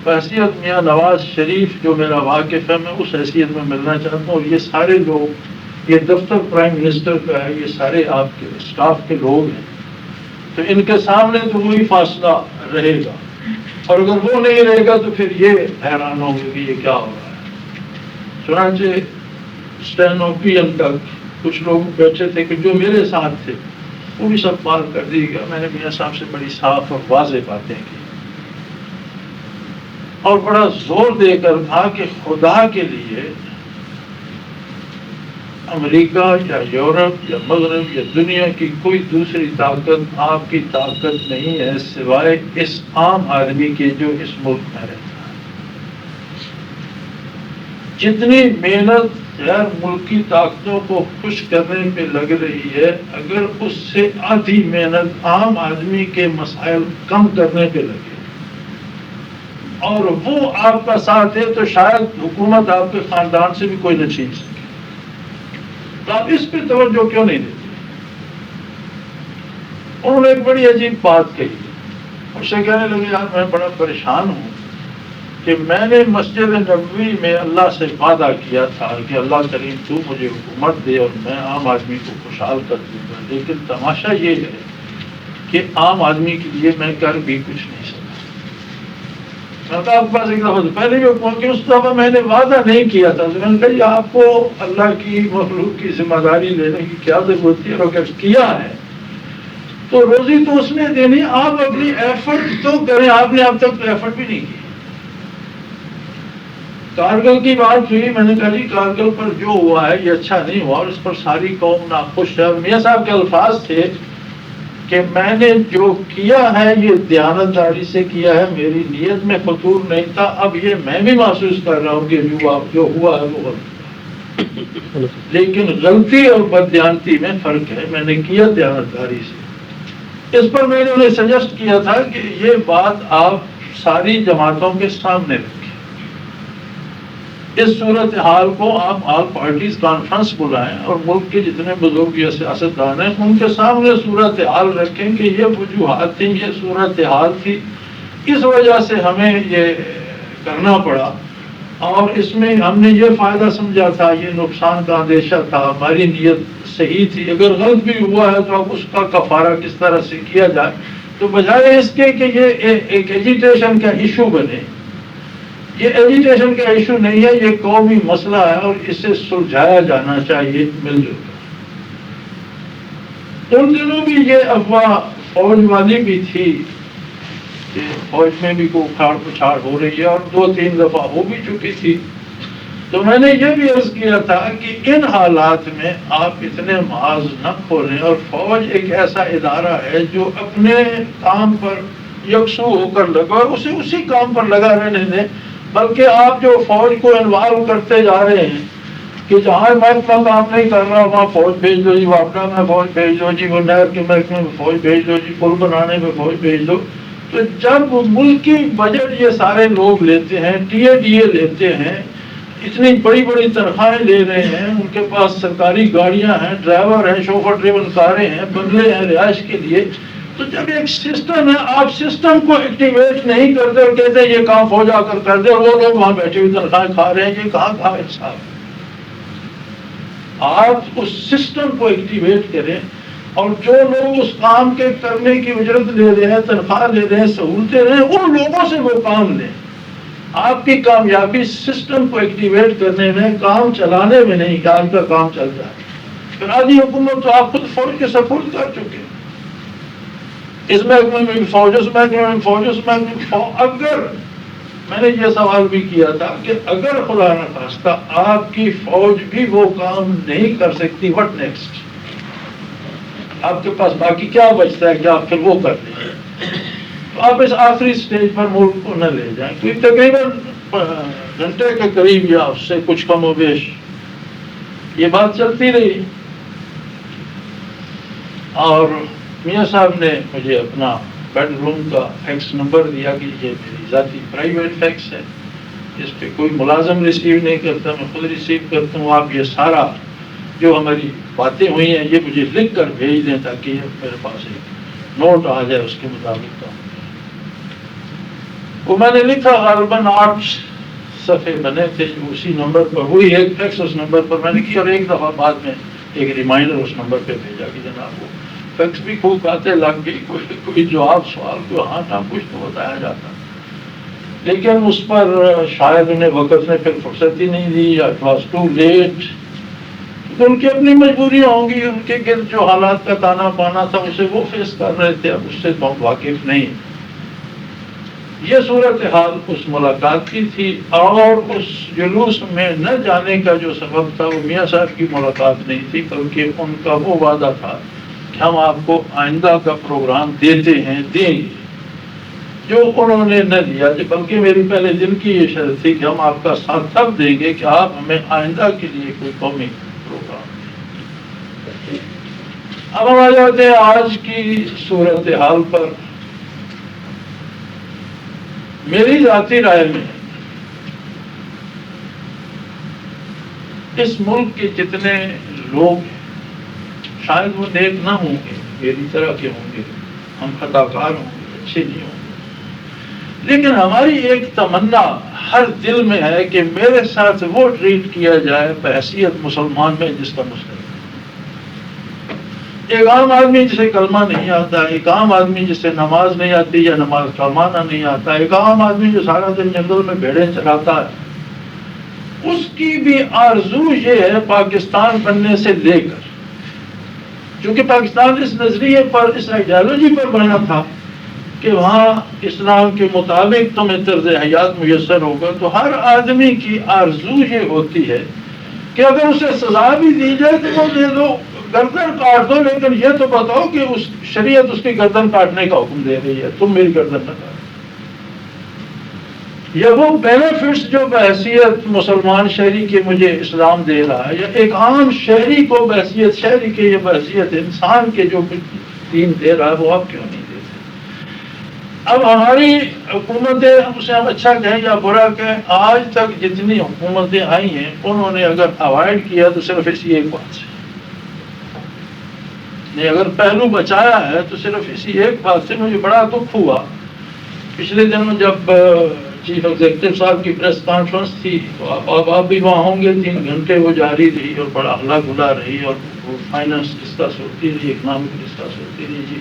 بحیثیت میاں نواز شریف جو میرا واقف ہے, میں اس حیثیت میں ملنا چاہتا ہوں. اور یہ سارے لوگ, یہ دفتر پرائم منسٹر کا ہے, یہ سارے آپ کے اسٹاف کے لوگ ہیں, تو ان کے سامنے تو وہی فاصلہ رہے گا, اور اگر وہ نہیں رہے گا تو پھر یہ حیران ہوں گے کہ یہ کیا ہو رہا ہے. چنانچہ اسٹینوپین تک کچھ لوگ بیٹھے تھے کہ جو میرے ساتھ تھے, وہ بھی سب بات کر دی گیا. میں نے میاں صاحب سے بڑی صاف اور واضح باتیں کی اور بڑا زور دے کر کہا کہ خدا کے لیے امریکہ یا یورپ یا مغرب یا دنیا کی کوئی دوسری طاقت آپ کی طاقت نہیں ہے سوائے اس عام آدمی کے جو اس ملک میں رہتا ہے. جتنی محنت غیر ملکی طاقتوں کو خوش کرنے پہ لگ رہی ہے, اگر اس سے آدھی محنت عام آدمی کے مسائل کم کرنے پہ لگے اور وہ آپ کا ساتھ ہے, تو شاید حکومت آپ کے خاندان سے بھی کوئی نہ چھین سکے. تو آپ اس پہ توجہ کیوں نہیں دیتے؟ انہوں نے ایک بڑی عجیب بات کہی, اس سے کہنے لگے یار میں بڑا پریشان ہوں کہ میں نے مسجد نبوی میں اللہ سے وعدہ کیا تھا کہ اللہ کریم تو مجھے حکومت دے اور میں عام آدمی کو خوشحال کر دوں گا، لیکن تماشا یہ ہے کہ عام آدمی کے لیے میں کر بھی کچھ نہیں سکتا۔ میں تو آپ کے پاس ایک دفعہ پہلے بھی حکومت کی، اس دفعہ میں نے وعدہ نہیں کیا تھا، تو میں نے کہا یہ آپ کو اللہ کی مخلوق کی ذمہ داری لینے کی کیا ضرورت ہے، اور اگر کیا ہے تو روزی تو اس نے دینی، آپ اپنی ایفرٹ تو کریں۔ آپ نے اب تک تو ایفرٹ بھی نہیں کی۔ کارگل کی بات ہوئی، میں نے کہا جی کارگل پر جو ہوا ہے یہ اچھا نہیں ہوا اور اس پر ساری قوم ناخوش ہے، اور میاں صاحب کے الفاظ تھے کہ میں نے جو کیا ہے یہ دیانتداری سے کیا ہے، میری نیت میں فطور نہیں تھا، اب یہ میں بھی محسوس کر رہا ہوں کہ جو ہوا ہے وہ غلط، لیکن غلطی اور بددیانتی میں فرق ہے، میں نے کیا دیانتداری سے۔ اس پر میں نے انہیں سجیسٹ کیا تھا کہ یہ بات آپ ساری جماعتوں کے سامنے رکھیں، اس صورتحال کو آپ آل پارٹیز کانفرنس بلائیں اور ملک کے جتنے بزرگ یا سیاستدان ہیں ان کے سامنے صورتحال رکھیں کہ یہ وجوہات تھیں، یہ صورتحال تھی، اس وجہ سے ہمیں یہ کرنا پڑا، اور اس میں ہم نے یہ فائدہ سمجھا تھا، یہ نقصان کا اندیشہ تھا، ہماری نیت صحیح تھی، اگر غلط بھی ہوا ہے تو اب اس کا کفارہ کس طرح سے کیا جائے، تو بجائے اس کے کہ یہ ایک ایجیٹیشن کا ایشو بنے، یہ ایجیٹیشن کا ایشو نہیں ہے، یہ قومی مسئلہ ہے اور اسے سلجھایا جانا چاہیے مل جل کر۔ ان دنوں بھی یہ افواہ فوج والی بھی تھی کہ فوج میں بھی کوئی اکھاڑ پچھاڑ ہو رہی ہے، اور 2-3 دفعہ ہو بھی چکی تھی، تو میں نے یہ بھی عرض کیا تھا کہ ان حالات میں آپ اتنے محاذ نہ کھولیں، اور فوج ایک ایسا ادارہ ہے جو اپنے کام پر یکسو ہو کر لگا اور اسے اسی کام پر لگا رہنے دیں، بلکہ آپ جو فوج کو انوالو کرتے جا رہے ہیں کہ جہاں محکمہ کام نہیں کر رہا وہاں فوج بھیج دو جی، واپڈا میں فوج بھیج دو جی، وہ نہر کے محکمے میں فوج بھیج دو جی، پل بنانے میں فوج بھیج دو، تو جب ملکی بجٹ یہ سارے لوگ لیتے ہیں، ٹی اے ڈی اے لیتے ہیں، اتنی بڑی بڑی تنخواہیں لے رہے ہیں، ان کے پاس سرکاری گاڑیاں ہیں، ڈرائیور ہیں، شوفر ڈریون کاریں ہیں، بنگلے ہیں رہائش کے لیے، تو جب ایک سسٹم ہے آپ سسٹم کو ایکٹیویٹ نہیں کرتے اور کہتے ہیں یہ کام فوج آ کر کر دے، اور وہ لوگ وہاں بیٹھے ہوئے تنخواہیں کھا رہے ہیں، یہ کہاں کہاں انصاف ہے؟ آپ اس سسٹم کو ایکٹیویٹ کریں، اور جو لوگ اس کام کے کرنے کی اجرت لے رہے ہیں، تنخواہ لے رہے ہیں، سہولتیں لے رہے ہیں، ان لوگوں سے وہ کام لیں۔ آپ کی کامیابی سسٹم کو ایکٹیویٹ کرنے میں، کام چلانے میں نہیں کہ آپ کا کام چل جائے۔ پھر آدھی حکومت تو آپ خود فوج کے سپورٹ کر چکے ہیں، اس محکمے میں بھی فوج، اس محکمے میں فوج، اس محکمے میں فوج۔ اگر میں نے یہ سوال بھی کیا تھا کہ اگر خدا نخواستہ آپ کی فوج بھی وہ کام نہیں کر سکتی، وٹ نیکسٹ؟ آپ کے پاس باقی کیا بچتا ہے کہ آپ پھر وہ کر دیں؟ تو آپ اس آخری سٹیج پر ملک کو نہ لے جائیں، کیونکہ تقریباً گھنٹے کے قریب یا اس سے کچھ کم و بیش یہ بات چلتی رہی، اور میاں صاحب نے مجھے اپنا بیڈ روم کا فیکس نمبر دیا کہ یہ میری ذاتی پرائیویٹ فیکس ہے، اس پہ کوئی ملازم ریسیو نہیں کرتا، میں خود ریسیو کرتا ہوں، آپ یہ سارا جو ہماری باتیں ہوئی ہیں یہ مجھے لکھ کر بھیج دیں تاکہ میرے پاس ایک نوٹ آ جائے اس کے مطابق کام۔ وہ میں نے لکھا، غالباً 8 صفحے بنے تھے جو اسی نمبر پر، وہی ایک فیکس اس نمبر پر میں نے کیا، اور ایک دفعہ بعد میں ایک ریمائنڈر اس نمبر پہ بھیجا کہ جناب وہ فیکس بھی خوب باتیں لگ گئی، کوئی جواب سوال کو ہاں نہ کچھ تو بتایا جاتا، لیکن اس پر شاید انہیں وقت نے پھر فرصت ہی نہیں دی، یا اٹ واز ٹو لیٹ، ان کی اپنی مجبوریاں ہوں گی، ان کے گرد جو حالات کا تانا بانا تھا اسے وہ فیس کر رہے تھے، اب اس سے بہت واقف نہیں۔ یہ صورتحال اس ملاقات کی تھی، اور اس جلوس میں نہ جانے کا جو سبب تھا وہ میاں صاحب کی ملاقات نہیں تھی، بلکہ ان کا وہ وعدہ تھا کہ ہم آپ کو آئندہ کا پروگرام دیتے ہیں، دیں گے، جو انہوں نے نہ دیا، بلکہ میری پہلے دن کی یہ شرط تھی کہ ہم آپ کا ساتھ تب دیں گے کہ آپ ہمیں آئندہ کے لیے کوئی قومی پروگرام دیں۔ اب ہم آ جاتے ہیں آج کی صورتحال پر۔ میری ذاتی رائے میں اس ملک کے جتنے لوگ ہیں شاید وہ نیک نہ ہوں گے، میری طرح کے ہوں گے، ہم خطا کار ہوں گے، اچھے نہیں ہوں گے، لیکن ہماری ایک تمنا ہر دل میں ہے کہ میرے ساتھ وہ ٹریٹ کیا جائے بحیثیت مسلمان میں جس کا مسلم ہے۔ ایک عام آدمی جسے کلمہ نہیں آتا، ایک عام آدمی جسے نماز نہیں آتی یا نماز کا معنی نہیں آتا، ایک عام آدمی جو سارا دن جنگل میں بھیڑیں چراتا ہے، اس کی بھی آرزو یہ ہے پاکستان بننے سے لے کر، چونکہ پاکستان اس نظریے پر، اس آئیڈیالوجی پر بنا تھا کہ وہاں اسلام کے مطابق تمہیں طرز حیات میسر ہوگا، تو ہر آدمی کی آرزو یہ ہوتی ہے کہ اگر اسے سزا بھی دی جائے تو وہ دے دو، گردن کاٹ دو، لیکن یہ تو بتاؤ کہ اس شریعت اس کی گردن کاٹنے کا حکم دے رہی ہے، تم میری گردن نہ کاٹو۔ یا وہ بینیفٹس جو بحیثیت مسلمان شہری کے مجھے اسلام دے رہا ہے، یا ایک عام شہری کو بحیثیت شہری کے یا بحیثیت انسان کے جو دین دے رہا ہے، وہ آپ کیوں نہیں دیتے؟ اب ہماری حکومتیں، اسے ہم اچھا کہیں یا برا کہیں، آج تک جتنی حکومتیں آئی ہیں انہوں نے اگر اوائڈ کیا تو صرف اسی ایک بات سے، نہیں اگر پہلو بچایا ہے تو صرف اسی ایک بات سے۔ مجھے بڑا دکھ ہوا پچھلے دنوں جب چیف ایگزیکٹو صاحب کی پریس کانفرنس تھی، تو آپ بھی وہاں ہوں گے، 3 گھنٹے وہ جاری رہی اور بڑا ہلا گلا رہی، اور وہ فائنانس ڈسکس ہوتی رہی، اکنامک ڈسکس ہوتی رہی، جی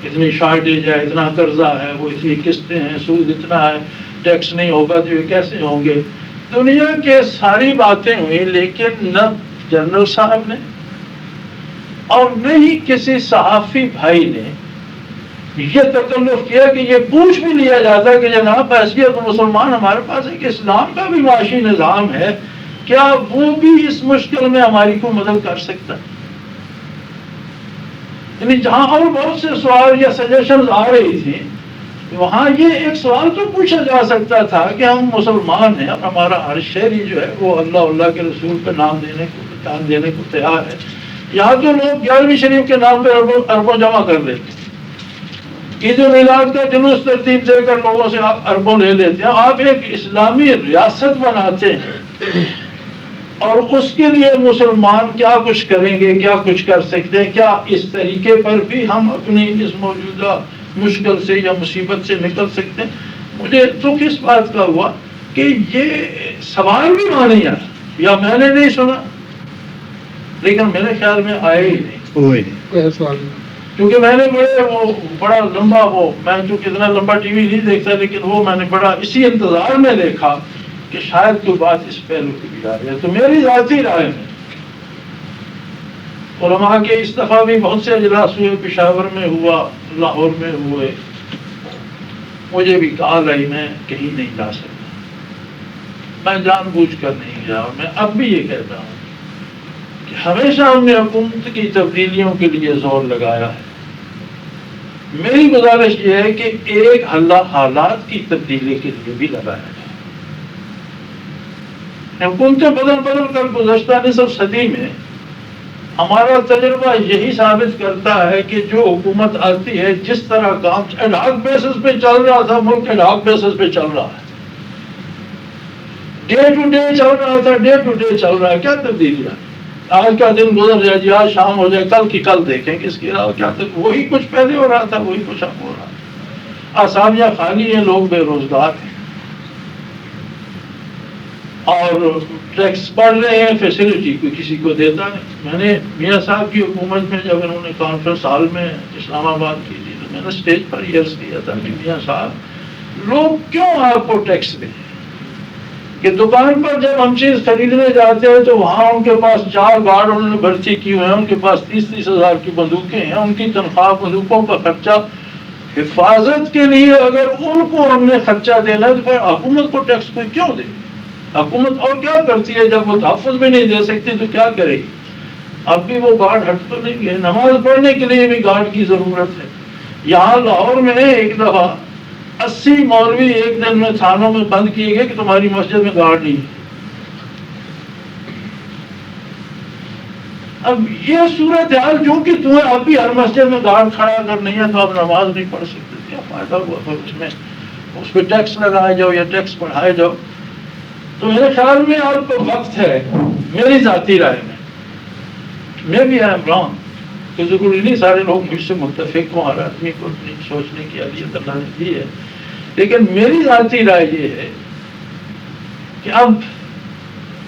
اتنی شارٹیج ہے، اتنا قرضہ ہے، وہ اتنی قسطیں ہیں، سود اتنا ہے، ٹیکس نہیں ہوگا تو یہ کیسے ہوں گے۔ دنیا کے ساری باتیں ہوئی، لیکن نہ جنرل صاحب نے اور نہ ہی کسی صحافی بھائی نے یہ تکلف کیا کہ یہ پوچھ بھی لیا جاتا کہ جناب حیثیت مسلمان ہمارے پاس ایک اسلام کا بھی معاشی نظام ہے، کیا وہ بھی اس مشکل میں ہماری کو مدد کر سکتا ہے؟ یعنی جہاں اور بہت سے سوال یا سجیشنز آ رہی تھی، وہاں یہ ایک سوال تو پوچھا جا سکتا تھا کہ ہم مسلمان ہیں اور ہمارا ہر شہری جو ہے وہ اللہ کے رسول پہ نام دینے کو، جان دینے کو تیار ہے۔ یہاں تو لوگ 11ویں شریف کے نام پہ اربوں جمع کر لیتے ہیں، عید المیلاد کا جلوس ترتیب دے کر لوگوں سے اربوں لے لیتے ہیں۔ آپ ایک اسلامی ریاست بناتے ہیں اور اس کے لیے مسلمان کیا کچھ کریں گے، کیا کچھ کر سکتے ہیں، کیا اس طریقے پر بھی ہم اپنی اس موجودہ مشکل سے یا مصیبت سے نکل سکتے ہیں؟ مجھے دکھ اس بات کا ہوا کہ یہ سوال بھی وہاں نہیں آیا، یا میں نے نہیں سنا، لیکن میرے خیال میں آئے ہی نہیں، کیونکہ میں نے بڑا لمبا میں چونکہ اتنا لمبا ٹی وی نہیں دیکھتا، لیکن وہ میں نے بڑا اسی انتظار میں دیکھا کہ شاید کوئی بات اس پہلو کی بھی آ رہی ہے۔ تو میری ذاتی رائے میں علماء کے اس دفعہ بھی بہت سے اجلاس ہوئے، پشاور میں ہوا، لاہور میں ہوئے، مجھے بھی کال آئی میں کہیں نہیں جا سکتا، میں جان بوجھ کر نہیں گیا، اور میں اب بھی یہ کہتا ہوں کہ ہمیشہ ہم نے حکومت کی تبدیلیوں کے لیے زور لگایا ہے۔ میری گزارش یہ ہے کہ ایک حالات کی تبدیلی کے لیے بھی لگایا جائے۔ حکومتیں بدل کر گزشتہ نصف صدی میں ہمارا تجربہ یہی ثابت کرتا ہے کہ جو حکومت آتی ہے، جس طرح کام ایڈ ہاک بیسس پہ چل رہا تھا، ملک ایڈ ہاک بیسس پہ چل رہا ہے، ڈے ٹو ڈے چل رہا تھا، ڈے ٹو ڈے چل رہا ہے۔ کیا تبدیلی ہے؟ آج کا دن گزر جائے جی، آج شام ہو جائے، کل کی کل دیکھیں کس کے علاوہ کیا تک وہی کچھ پہلے ہو رہا تھا، وہی کچھ اب ہو رہا ہے۔ آسامیاں خالی ہیں، لوگ بے روزگار ہیں اور ٹیکس بڑھ رہے ہیں، فیسلٹی کوئی کسی کو دیتا نہیں۔ میں نے میاں صاحب کی حکومت میں جب انہوں نے کانفرنس ہال میں اسلام آباد کی تھی تو میں نے اسٹیج پر یہ عرض کیا تھا کہ میاں صاحب لوگ کیوں آپ کو ٹیکس دیں؟ کہ دکان پر جب ہم چیز خریدنے جاتے ہیں تو وہاں ان کے پاس 4 گارڈ انہوں نے بھرتی کی ہوئے ہیں، ان کے پاس 30-30 ہزار کی بندوقیں ہیں، ان کی تنخواہ، بندوقوں کا خرچہ، حفاظت کے لیے اگر ان کو ہم نے خرچہ دینا ہے تو پھر حکومت کو ٹیکس کوئی کیوں دے؟ حکومت اور کیا کرتی ہے؟ جب وہ تحفظ بھی نہیں دے سکتی تو کیا کرے گی؟ اب بھی وہ گارڈ ہٹ تو نہیں گئے، نماز پڑھنے کے لیے بھی گارڈ کی ضرورت ہے۔ یہاں لاہور میں ایک دفعہ 80 مولوی ایک دن میں تھانوں میں بند کیے گئے کہ تمہاری مسجد میں گارڈ نہیں ہے۔ اب یہ صورتحال جو کہ تمہیں اب بھی ہر مسجد میں گارڈ کھڑا اگر نہیں ہے تو آپ نماز نہیں پڑھ سکتے، کیا فائدہ ہوا پھر اس پہ ٹیکس لگائے جاؤ یا ٹیکس بڑھائے جاؤ؟ تو میرے خیال میں آپ کو وقت ہے، میری ذاتی رائے میں بھی آئی ایم رانگ، تو ضروری نہیں سارے لوگ مجھ سے متفق ہوں، ہر آدمی کو اپنی سوچنے کی اہلیت اللہ نے دی ہے، لیکن میری ذاتی رائے یہ ہے کہ اب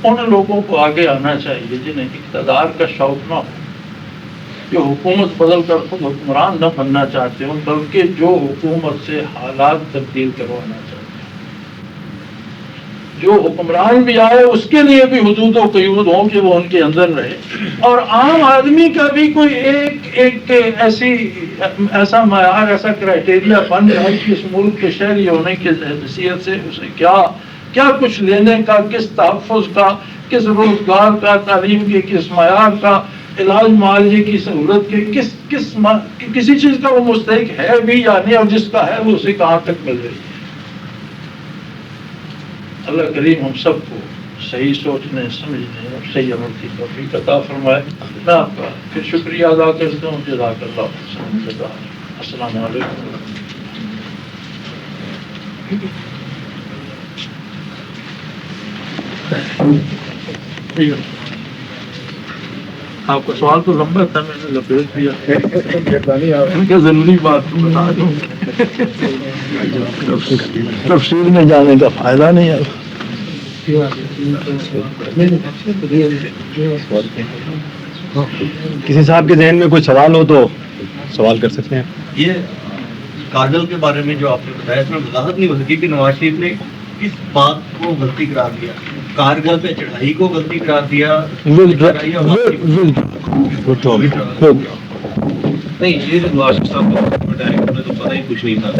ان لوگوں کو آگے آنا چاہیے جنہیں اقتدار کا شوق نہ ہو، جو حکومت بدل کر خود حکمران نہ بننا چاہتے ہوں، بلکہ جو حکومت سے حالات تبدیل کروانا چاہتے ہیں، جو حکمران بھی آئے اس کے لیے بھی حدود و قیود ہوں کہ وہ ان کے اندر رہے، اور عام آدمی کا بھی کوئی ایک ایسا معیار، ایسا کرائٹیریا بن جائے کہ اس ملک کے شہری ہونے کی حیثیت سے اسے کیا کچھ لینے کا، کس تحفظ کا، کس روزگار کا، تعلیم کے کس معیار کا، علاج معالجے کی سہولت کے کسی چیز کا وہ مستحق ہے بھی یا نہیں، اور جس کا ہے وہ اسے کہاں تک مل رہی ہے۔ اللہ کریم ہم سب کو صحیح سوچنے، سمجھنے اور صحیح عمل کی توفیق عطا فرمائے۔ میں آپ کا پھر شکریہ ادا کرتا ہوں۔ جزاک اللہ خیر۔ السلام علیکم۔ آپ کا سوال تو لمبا تھا، میں نے لپیٹ دیا۔ ان کا ضروری بات تو بتا دوں، تفصیل میں جانے کا فائدہ نہیں ہے۔ کسی صاحب کے ذہن میں کوئی سوال ہو تو سوال کر سکتے ہیں۔ یہ کارگل کے بارے میں جو آپ نے بتایا، اس میں وضاحت نہیں ہو سکی کہ نواز شریف نے کس بات کو غلطی قرار دیا؟ کارگل پہ چڑھائی کو غلطی قرار دیا؟ نہیں، یہ جو نواز شریف صاحب کا ڈائریکٹ انہیں تو پتہ ہی کچھ نہیں تھا،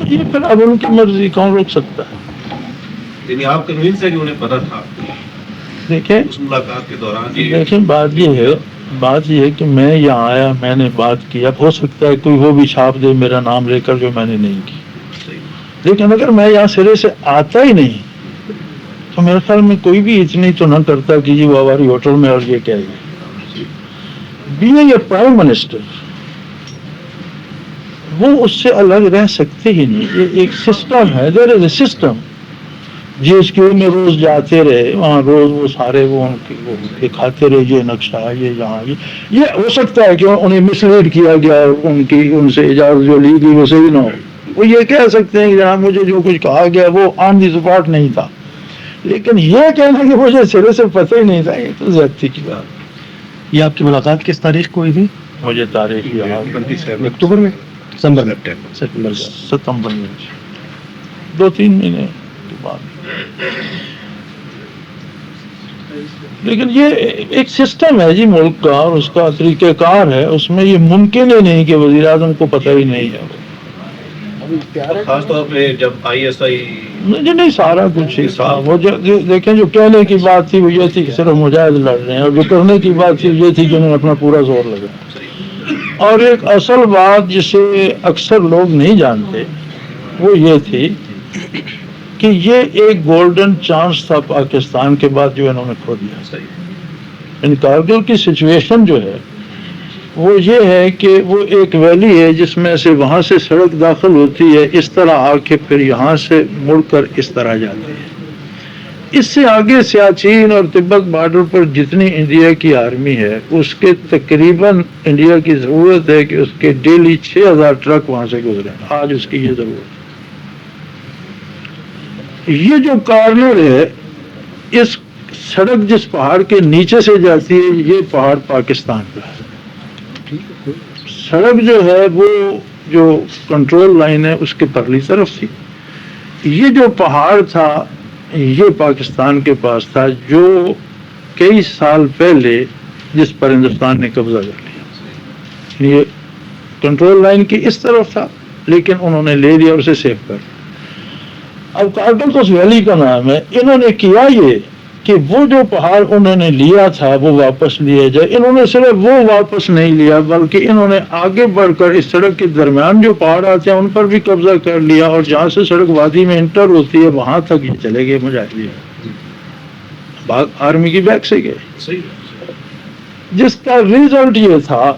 یہ پھر اب ان کی مرضی، کون روک سکتا ہے؟ یعنی آپ کنوینس ہے کہ انہیں پتہ تھا دیکھیں اس ملاقات کے دوران؟ دیکھیں بات یہ ہے کہ میں یہاں آیا، میں نے بات کی، اب ہو سکتا ہے کوئی وہ بھی چھاپ دے میرا نام لے کر جو میں نے نہیں کی، لیکن اگر میں یہاں سرے سے آتا ہی نہیں تو میرے خیال میں کوئی بھی اتنی تو نہ کرتا کہ وہ ہماری ہوٹل میں اور یہ کہے گی بی اے پرائم منسٹر، وہ اس سے الگ رہ سکتے ہی نہیں۔ یہ ایک سسٹم ہے، دیر از اے سسٹم۔ جس کے میں روز جاتے رہے وہاں، روز وہ سارے وہ دکھاتے رہے، یہ نقشہ، یہ یہاں، یہ ہو سکتا ہے کہ انہیں مس لیڈ کیا گیا، ان سے اجازت جو لی گئی وہ صحیح نہ ہو، وہ یہ کہہ سکتے ہیں کہ جناب مجھے جو کچھ کہا گیا وہ آن دی اسپاٹ نہیں تھا، لیکن یہ کہنا کہ مجھے سرے سے پتہ ہی نہیں تھا، یہ تو زیادتی کی بات۔ یہ آپ کی ملاقات کس تاریخ کو ہوئی تھی؟ مجھے تاریخ یاد، اکتوبر میں، ستمبر میں، 2-3 مہینے کے بعد۔ لیکن یہ ایک سسٹم ہے جی ملک کا، اور اس کا طریقہ کار ہے، اس میں یہ ممکن ہی نہیں کہ وزیر اعظم کو پتہ ہی نہیں ہے۔ خاص طور پہ جب آئی ایس آئی نہیں سارا کچھ ہی تھا۔ وہ دیکھیں جو کہنے کی بات تھی وہ یہ تھی کہ صرف مجاہد لڑ رہے ہیں، اور جو کرنے کی بات تھی یہ تھی کہ انہوں نے اپنا پورا زور لگا۔ اور ایک اصل بات جسے اکثر لوگ نہیں جانتے وہ یہ تھی کہ یہ ایک گولڈن چانس تھا پاکستان کے بعد جو انہوں نے کھو دیا۔ ان کارگل کی سچویشن جو ہے وہ یہ ہے کہ وہ ایک ویلی ہے جس میں سے وہاں سے سڑک داخل ہوتی ہے، اس طرح آ کے پھر یہاں سے مڑ کر اس طرح جاتی ہے۔ اس سے آگے سیاچین اور تبت بارڈر پر جتنی انڈیا کی آرمی ہے اس کے تقریباً انڈیا کی ضرورت ہے کہ اس کے ڈیلی 6000 ٹرک وہاں سے گزریں، آج اس کی یہ ضرورت ہے۔ یہ جو کارنر ہے، اس سڑک جس پہاڑ کے نیچے سے جاتی ہے، یہ پہاڑ پاکستان کا ہے۔ سڑک جو ہے وہ جو کنٹرول لائن ہے اس کے پرلی طرف تھی، یہ جو پہاڑ تھا یہ پاکستان کے پاس تھا، جو کئی سال پہلے جس پر ہندوستان نے قبضہ کر لیا۔ یہ کنٹرول لائن کی اس طرف تھا لیکن انہوں نے لے لیا اور اسے سیو کر لیا۔ اب کارگل تو اس ویلی کا نام ہے، انہوں نے کیا یہ کہ وہ جو پہاڑ انہوں نے لیا تھا وہ واپس لیا جائے۔ انہوں نے صرف وہ واپس نہیں لیا بلکہ انہوں نے آگے بڑھ کر اس سڑک کے درمیان جو پہاڑ آتے ہیں ان پر بھی قبضہ کر لیا، اور جہاں سے سڑک وادی میں انٹر ہوتی ہے وہاں تک یہ چلے گئے مجاہدین، آرمی کی بیک سے گئے، جس کا ریزلٹ یہ تھا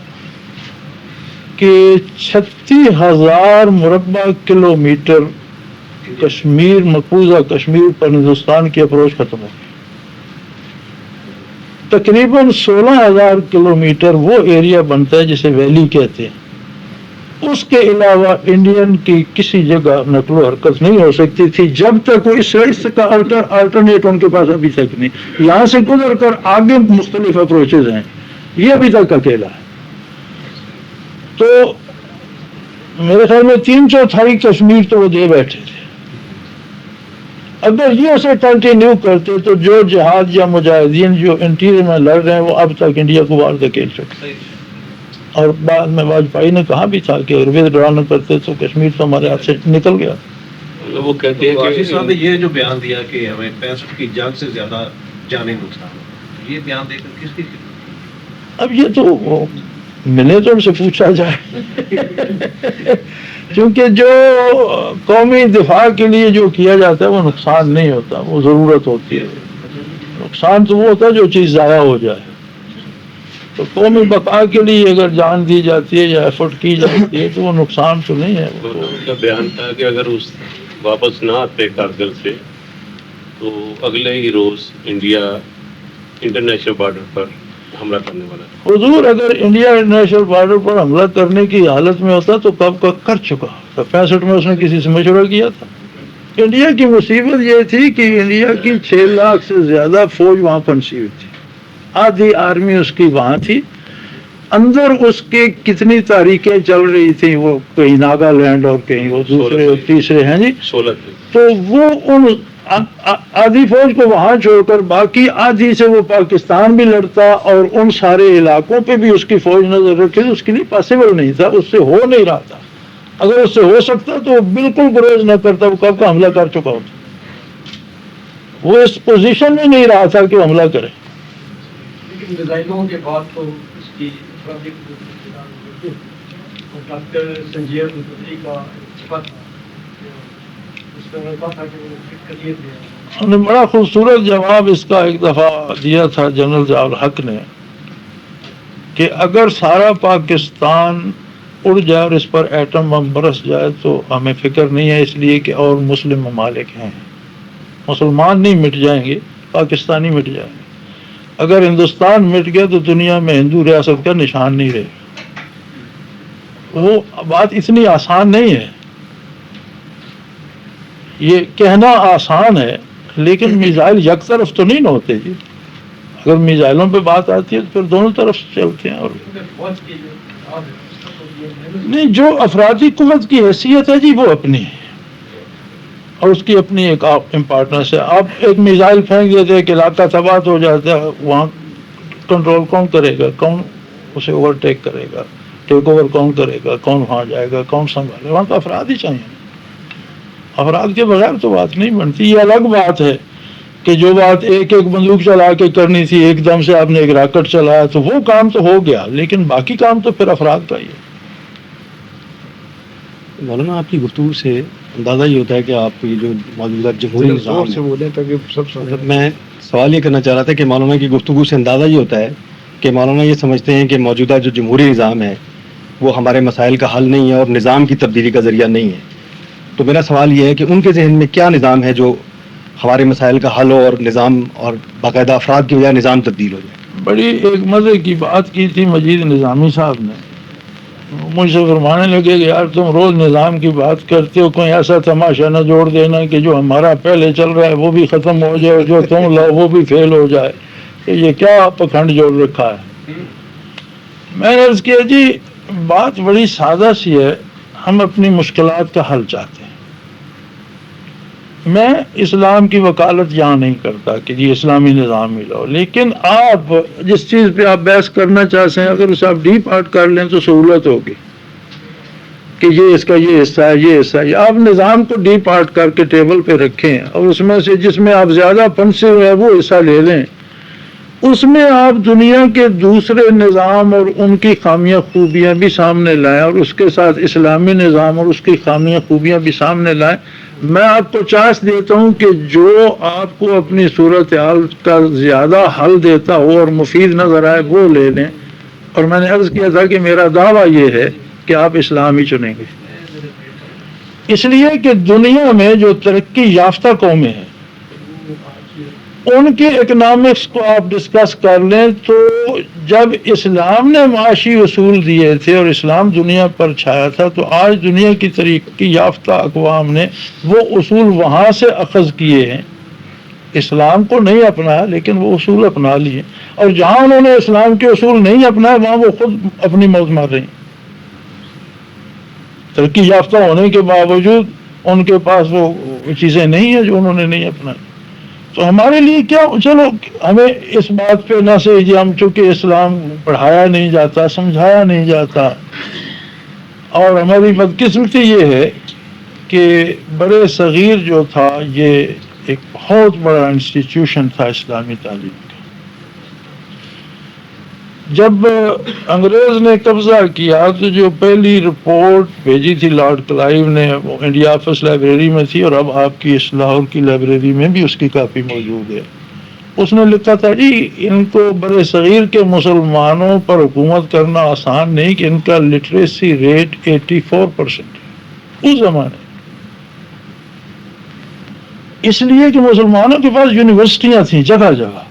کہ 36,000 مربع کلومیٹر کشمیر، مقبوضہ کشمیر پر ہندوستان کی اپروچ ختم ہو گئی۔ تقریباً 16,000 کلومیٹر وہ ایریا بنتا ہے جسے ویلی کہتے ہیں، اس کے علاوہ انڈین کی کسی جگہ نقل و حرکت نہیں ہو سکتی تھی جب تک وہ اس کا آلٹرنیٹ ان کے پاس ابھی تک نہیں. یہاں سے گزر کر آگے مختلف اپروچز ہیں, یہ ابھی تک اکیلا ہے. تو میرے خیال میں 3/4 کشمیر تو وہ دے بیٹھے تھے. اگر یہ اسے کنٹینیو کرتے تو جو جہاد یا مجاہدین جو انٹیریئر میں لڑ رہے ہیں وہ اب تک انڈیا کو باہر دھکیل سکتے. اور بعد میں واجپئی نے کہا بھی تھا کہ اگر ودرا نہ کرتے تو کشمیر تو ہمارے ہاتھ سے نکل گیا. وہ کہتے ہیں واشی کہ صاحب نے یہ جو بیان دیا کہ ہمیں 65 کی جنگ سے زیادہ جانی نقصان ہو، یہ بیان دے کر کس کی اب یہ تو ملے تو ان سے پوچھا جائے کیونکہ جو قومی دفاع کے لیے جو کیا جاتا ہے وہ نقصان نہیں ہوتا، وہ ضرورت ہوتی ہے. نقصان تو وہ ہوتا ہے جو چیز ضائع ہو جائے. تو قومی بقا کے لیے اگر جان دی جاتی ہے یا ایفرٹ کی جاتی ہے تو وہ نقصان تو نہیں ہے. ان کا بیان تھا کہ اگر اس واپس نہ آتے کارگل سے تو اگلے ہی روز انڈیا انٹرنیشنل بارڈر پر حملہ کرنے والا ہے. حضور اگر انڈیا انٹرنیشنل بارڈر پر حملہ کرنے کی حالت میں ہوتا تو کب کا کر چکا. 65 میں اس نے کسی سے مشورہ کیا تھا. انڈیا کی مصیبت یہ تھی کہ انڈیا کی 6 لاکھ سے زیادہ فوج وہاں پھنسی ہوئی تھی. آدھی آرمی اس کی وہاں تھی. اندر اس کے کتنی تاریخیں چل رہی تھیں، وہ کہیں ناگالینڈ اور کہیں وہ دوسرے اور تیسرے ہیں جی. 16 تھے. تو وہ ان آدھی فوج کو وہاں چھوڑ کر باقی آدھی سے وہ پاکستان بھی لڑتا اور ان سارے علاقوں پہ بھی اس کی فوج نظر رکھے. اس کے لیے پاسبل نہیں تھا، اس سے ہو نہیں رہا تھا. اگر اس سے ہو سکتا تو وہ بالکل گریز نہ کرتا، وہ کب کا حملہ کر چکا ہوتا. وہ اس پوزیشن میں نہیں رہا تھا کہ حملہ کرے. میزائلوں کے بعد تو اس کی ڈاکٹر سنجیو بدری کا استعفیٰ تھا، اس کا رقبہ تھا کہ وہ کلیئر دیا. انہوں نے بڑا خوبصورت جواب اس کا ایک دفعہ دیا تھا جنرل ضیاء الحق نے کہ اگر سارا پاکستان اڑ جائے اور اس پر ایٹم بم برس جائے تو ہمیں فکر نہیں ہے، اس لیے کہ اور مسلم ممالک ہیں. مسلمان نہیں مٹ جائیں گے، پاکستانی مٹ جائیں گے. اگر ہندوستان مٹ گیا تو دنیا میں ہندو ریاست کا نشان نہیں رہے. وہ بات اتنی آسان نہیں ہے. یہ کہنا آسان ہے لیکن میزائل یک طرف تو نہیں نہ ہوتے جی. اگر میزائلوں پہ بات آتی ہے تو پھر دونوں طرف چلتے ہیں. اور نہیں، جو افرادی قوت کی حیثیت ہے جی وہ اپنی ہے اور اس کی اپنی ایک امپارٹنس ہے. آپ ایک میزائل پھینک دیتے ہیں کہ علاقہ تباہ ہو جاتا ہے، وہاں کنٹرول کون کرے گا، کون اسے اوورٹیک کرے گا، ٹیک اوور کون کرے گا، کون وہاں جائے گا، کون سنبھالے. وہاں تو افراد ہی چاہیے. افراد کے بغیر تو بات نہیں بنتی. یہ الگ بات ہے کہ جو بات ایک بندوق چلا کے کرنی تھی ایک دم سے آپ نے ایک راکٹ چلایا تو وہ کام تو ہو گیا، لیکن باقی کام تو پھر افراد کا ہی ہے. مولانا آپ کی گفتگو سے اندازہ یہ ہوتا ہے کہ آپ یہ جو موجودہ جمہوری نظام سے بولیں تاکہ سب سمجھیں. میں سوال یہ کرنا چاہ رہا تھا کہ مولانا کی گفتگو سے اندازہ یہ ہوتا ہے کہ مولانا یہ سمجھتے ہیں کہ موجودہ جو جمہوری نظام ہے وہ ہمارے مسائل کا حل نہیں ہے اور نظام کی تبدیلی کا ذریعہ نہیں ہے. تو میرا سوال یہ ہے کہ ان کے ذہن میں کیا نظام ہے جو ہمارے مسائل کا حل ہو اور نظام اور باقاعدہ افراد کی بجائے نظام تبدیل ہو جائے. بڑی ایک مزے کی بات کی تھی مجید نظامی صاحب نے. مجھ سے فرمانے لگے کہ یار تم روز نظام کی بات کرتے ہو، کوئی ایسا تماشا نہ جوڑ دینا کہ جو ہمارا پہلے چل رہا ہے وہ بھی ختم ہو جائے اور جو تم لاؤ وہ بھی فیل ہو جائے. کہ یہ کیا پکھنڈ جوڑ رکھا ہے. میں نے عرض کیا جی بات بڑی سادہ سی ہے. ہم اپنی مشکلات کا حل چاہتے ہیں. میں اسلام کی وکالت یہاں نہیں کرتا کہ یہ اسلامی نظام ہی لاؤ، لیکن آپ جس چیز پہ آپ بحث کرنا چاہتے ہیں اگر اسے آپ ڈیپ آرٹ کر لیں تو سہولت ہوگی کہ یہ اس کا یہ حصہ ہے، یہ حصہ ہے. آپ نظام کو ڈیپ آرٹ کر کے ٹیبل پہ رکھیں اور اس میں سے جس میں آپ زیادہ پھنسے ہوئے ہیں وہ حصہ لے لیں. اس میں آپ دنیا کے دوسرے نظام اور ان کی خامیاں خوبیاں بھی سامنے لائیں اور اس کے ساتھ اسلامی نظام اور اس کی خامیاں خوبیاں بھی سامنے لائیں. میں آپ کو چانس دیتا ہوں کہ جو آپ کو اپنی صورتحال کا زیادہ حل دیتا ہو اور مفید نظر آئے وہ لے لیں. اور میں نے عرض کیا تھا کہ میرا دعویٰ یہ ہے کہ آپ اسلام ہی چنیں گے، اس لیے کہ دنیا میں جو ترقی یافتہ قومیں ہیں ان کے اکنامکس کو آپ ڈسکس کر لیں تو جب اسلام نے معاشی اصول دیے تھے اور اسلام دنیا پر چھایا تھا تو آج دنیا کی ترقی یافتہ اقوام نے وہ اصول وہاں سے اخذ کیے ہیں، اسلام کو نہیں اپنایا لیکن وہ اصول اپنا لیے، اور جہاں انہوں نے اسلام کے اصول نہیں اپنائے وہاں وہ خود اپنی موت مار رہی ہیں۔ ترقی یافتہ ہونے کے باوجود ان کے پاس وہ چیزیں نہیں ہیں جو انہوں نے نہیں اپنائی۔ تو ہمارے لیے کیا، چلو ہمیں اس بات پہ نہ سے جی ہم چونکہ اسلام پڑھایا نہیں جاتا، سمجھایا نہیں جاتا، اور ہماری بدقسمتی یہ ہے کہ بڑے صغیر جو تھا یہ ایک بہت بڑا انسٹیٹیوشن تھا اسلامی تعلیم کا۔ جب انگریز نے قبضہ کیا تو جو پہلی رپورٹ بھیجی تھی لارڈ کلائیو نے، وہ انڈیا آفس لائبریری میں تھی، اور اب آپ کی اس لاہور کی لائبریری میں بھی اس کی کاپی موجود ہے۔ اس نے لکھا تھا جی ان کو برے صغیر کے مسلمانوں پر حکومت کرنا آسان نہیں کہ ان کا لٹریسی ریٹ 84% ہے اس زمانے، اس لیے کہ مسلمانوں کے پاس یونیورسٹیاں تھیں جگہ جگہ،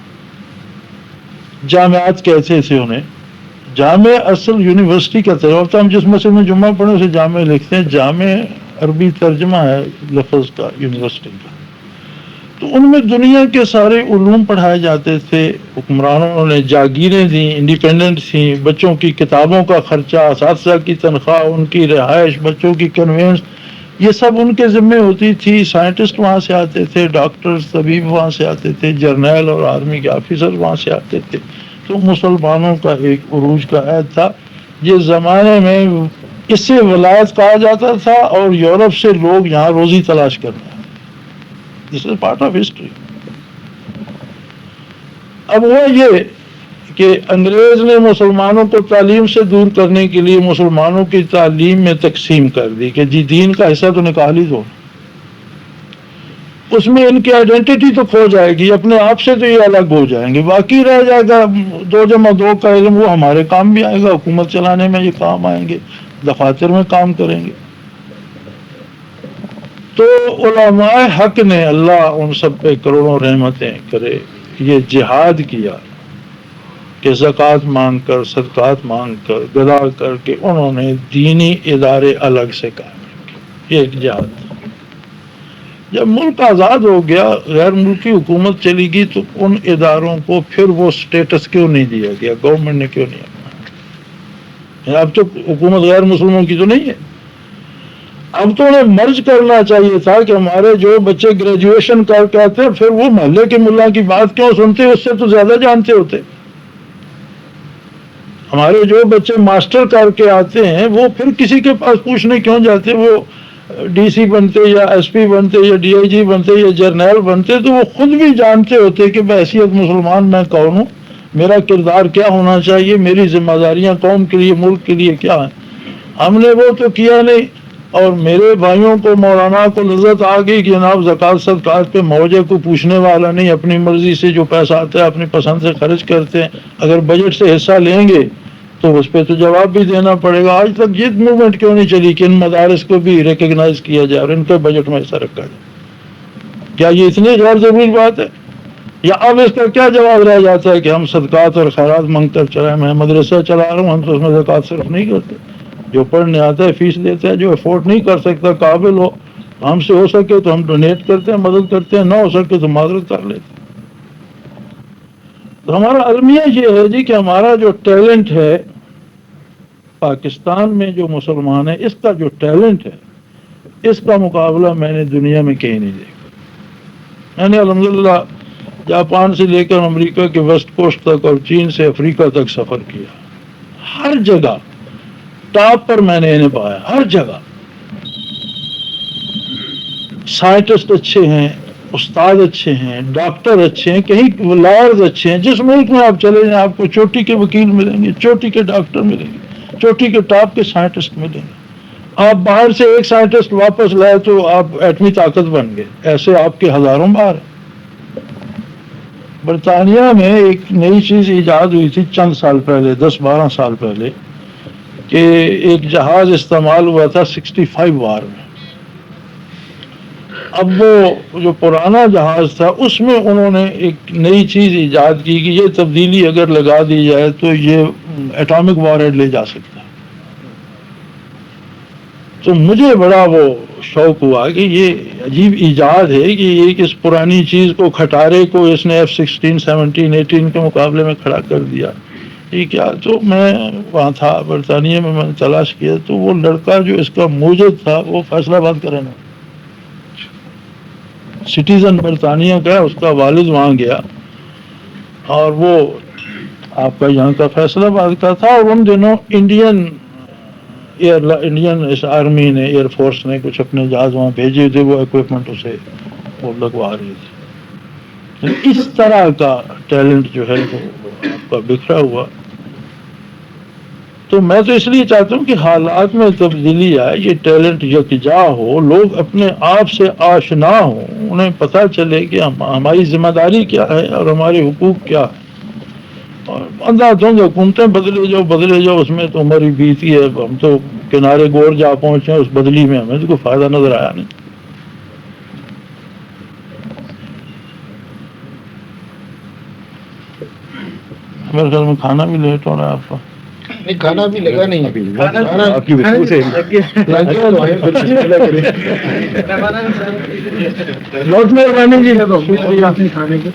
جامعات کہتے تھے انہیں، جامع اصل یونیورسٹی کا طرف تھا۔ ہم جس مسجد میں جمعہ پڑھے اسے جامع لکھتے ہیں، جامع عربی ترجمہ ہے لفظ کا یونیورسٹی کا۔ تو ان میں دنیا کے سارے علوم پڑھائے جاتے تھے، حکمرانوں نے جاگیریں دیں، انڈیپینڈنٹ تھیں، بچوں کی کتابوں کا خرچہ، اساتذہ کی تنخواہ، ان کی رہائش، بچوں کی کنوینس، یہ سب ان کے ذمے ہوتی تھی۔ سائنٹسٹ وہاں سے آتے تھے، ڈاکٹرز طبیب وہاں سے آتے تھے، جرنیل اور آرمی کے آفیسر وہاں سے آتے تھے۔ تو مسلمانوں کا ایک عروج کا عہد تھا۔ جس زمانے میں اس سے ولایت کہا جاتا تھا اور یورپ سے لوگ یہاں روزی تلاش کرتے ہیں۔ دس از پارٹ آف ہسٹری۔ اب وہ یہ کہ انگریز نے مسلمانوں کو تعلیم سے دور کرنے کے لیے مسلمانوں کی تعلیم میں تقسیم کر دی کہ جی دین کا حصہ تو نکال ہی دو، اس میں ان کی آئیڈینٹی تو کھو جائے گی، اپنے آپ سے تو یہ الگ ہو جائیں گے، باقی رہ جائے گا 2+2 کا علم، وہ ہمارے کام بھی آئے گا، حکومت چلانے میں یہ کام آئیں گے، دفاتر میں کام کریں گے۔ تو علماء حق نے، اللہ ان سب پہ کروڑوں رحمتیں کرے، یہ جہاد کیا کہ زکوٰۃ مانگ کر، صدقات مانگ کر، گدا کر کے انہوں نے دینی ادارے الگ سے قائم رکھے۔ یہ ایک جہاد تھا۔ جب ملک آزاد ہو گیا، غیر ملکی حکومت چلی گئی، تو ان اداروں کو پھر وہ سٹیٹس کیوں نہیں دیا گیا؟ گورنمنٹ نے کیوں نہیں اپنایا؟ اب تو حکومت غیر مسلموں کی تو نہیں ہے، اب تو انہیں مرج کرنا چاہیے تھا کہ ہمارے جو بچے گریجویشن کر کے آتے ہیں پھر وہ محلے کے ملا کی بات کیوں سنتے، اس سے تو زیادہ جانتے ہوتے۔ ہمارے جو بچے ماسٹر کر کے آتے ہیں وہ پھر کسی کے پاس پوچھنے کیوں جاتے؟ وہ ڈی سی بنتے یا ایس پی بنتے یا ڈی آئی جی بنتے یا جرنیل بنتے تو وہ خود بھی جانتے ہوتے کہ بحیثیت مسلمان میں کون ہوں، میرا کردار کیا ہونا چاہیے، میری ذمہ داریاں قوم کے لیے، ملک کے لیے کیا ہیں۔ ہم نے وہ تو کیا نہیں، اور میرے بھائیوں کو، مولانا کو لذت آ گئی کہ جناب زکوٰۃ صدقات پہ موجے کو پوچھنے والا نہیں، اپنی مرضی سے جو پیسہ آتا ہے اپنی پسند سے خرچ کرتے ہیں، اگر بجٹ سے حصہ لیں گے تو اس پہ تو جواب بھی دینا پڑے گا۔ آج تک یہ موومنٹ کیوں نہیں چلی کہ ان مدارس کو بھی ریکگنائز کیا جائے اور ان کے بجٹ میں حصہ رکھا جائے؟ کیا یہ اتنی غیر ضروری بات ہے؟ یا اب اس کا کیا جواب رہ جاتا ہے کہ ہم صدقات اور خیرات منگ کر چلائیں؟ میں مدرسہ چلا رہا ہوں، ہم تو اس میں زکوٰۃ صرف نہیں کرتے، جو پڑھنے آتا ہے فیس دیتا ہے، جو افورڈ نہیں کر سکتا قابل ہو، ہم سے ہو سکے تو ہم ڈونیٹ کرتے ہیں، مدد کرتے ہیں، نہ ہو سکے تو معذرت کر لیتے ہیں۔ تو ہمارا المیہ یہ ہے جی کہ ہمارا جو ٹیلنٹ ہے پاکستان میں، جو مسلمان ہے، اس کا جو ٹیلنٹ ہے اس کا مقابلہ میں نے دنیا میں کہیں نہیں دیکھا۔ میں نے الحمدللہ جاپان سے لے کر امریکہ کے ویسٹ کوسٹ تک اور چین سے افریقہ تک سفر کیا، ہر جگہ ٹاپ پر میں نے انہیں پایا، ہر جگہ سائنٹسٹ اچھے ہیں، استاد اچھے ہیں، ڈاکٹر اچھے ہیں، کہیں لائرز اچھے ہیں۔ جس ملک میں آپ چلے جائیں آپ کو چوٹی کے وکیل ملیں گے، چوٹی کے ڈاکٹر ملیں گے، چوٹی کے ٹاپ کے سائنٹسٹ ملیں گے۔ آپ باہر سے ایک سائنٹسٹ واپس لائے تو آپ ایٹمی طاقت بن گئے، ایسے آپ کے ہزاروں باہر ہیں۔ برطانیہ میں ایک نئی چیز ایجاد ہوئی تھی چند سال پہلے، 10-12 سال پہلے، کہ ایک جہاز استعمال ہوا تھا 65 وار میں، اب وہ جو پرانا جہاز تھا اس میں انہوں نے ایک نئی چیز ایجاد کی کہ یہ تبدیلی اگر لگا دی جائے تو یہ ایٹامک وار ہیڈ لے جا سکتا ہے. تو مجھے بڑا وہ شوق ہوا کہ یہ عجیب ایجاد ہے کہ ایک اس پرانی چیز کو کھٹارے کو اس نے F-16 17 18 کے مقابلے میں کھڑا کر دیا. یہ کیا؟ تو میں وہاں تھا برطانیہ میں نے تلاش کیا تو وہ لڑکا جو اس کا موجد تھا وہ فیصل آباد کا رہنا سٹیزن برطانیہ کا ہے. اس کا والد وہاں گیا اور وہ آپ کا یہاں کا فیصل آباد کا تھا. اور ان دنوں انڈین آرمی نے ایئر فورس نے کچھ اپنے جہاز وہاں بھیجے تھے. وہ اکوپمنٹ اسے وہ لگوا رہے تھے. اس طرح کا ٹیلنٹ جو ہے وہ آپ کا بکھرا ہوا. تو میں تو اس لیے چاہتا ہوں کہ حالات میں تبدیلی آئے, یہ ٹیلنٹ یکجا ہو, لوگ اپنے آپ سے آشنا ہوں, انہیں پتہ چلے کہ ہماری ذمہ داری کیا ہے اور ہمارے حقوق کیا ہے. اور انداز دوں حکومتیں بدلے جاؤ اس میں تو ہماری بیتی ہے. ہم تو کنارے گور جا پہنچے اس بدلی میں, ہمیں تو کوئی فائدہ نظر آیا نہیں. میرے خیال میں کھانا بھی لیٹ ہو رہا ہے آپ کا. نہیں کھانا بھی لگا نہیں ابھی. آپ کی وجہ سے بہت مہربانی جی. شکریہ کھانے کے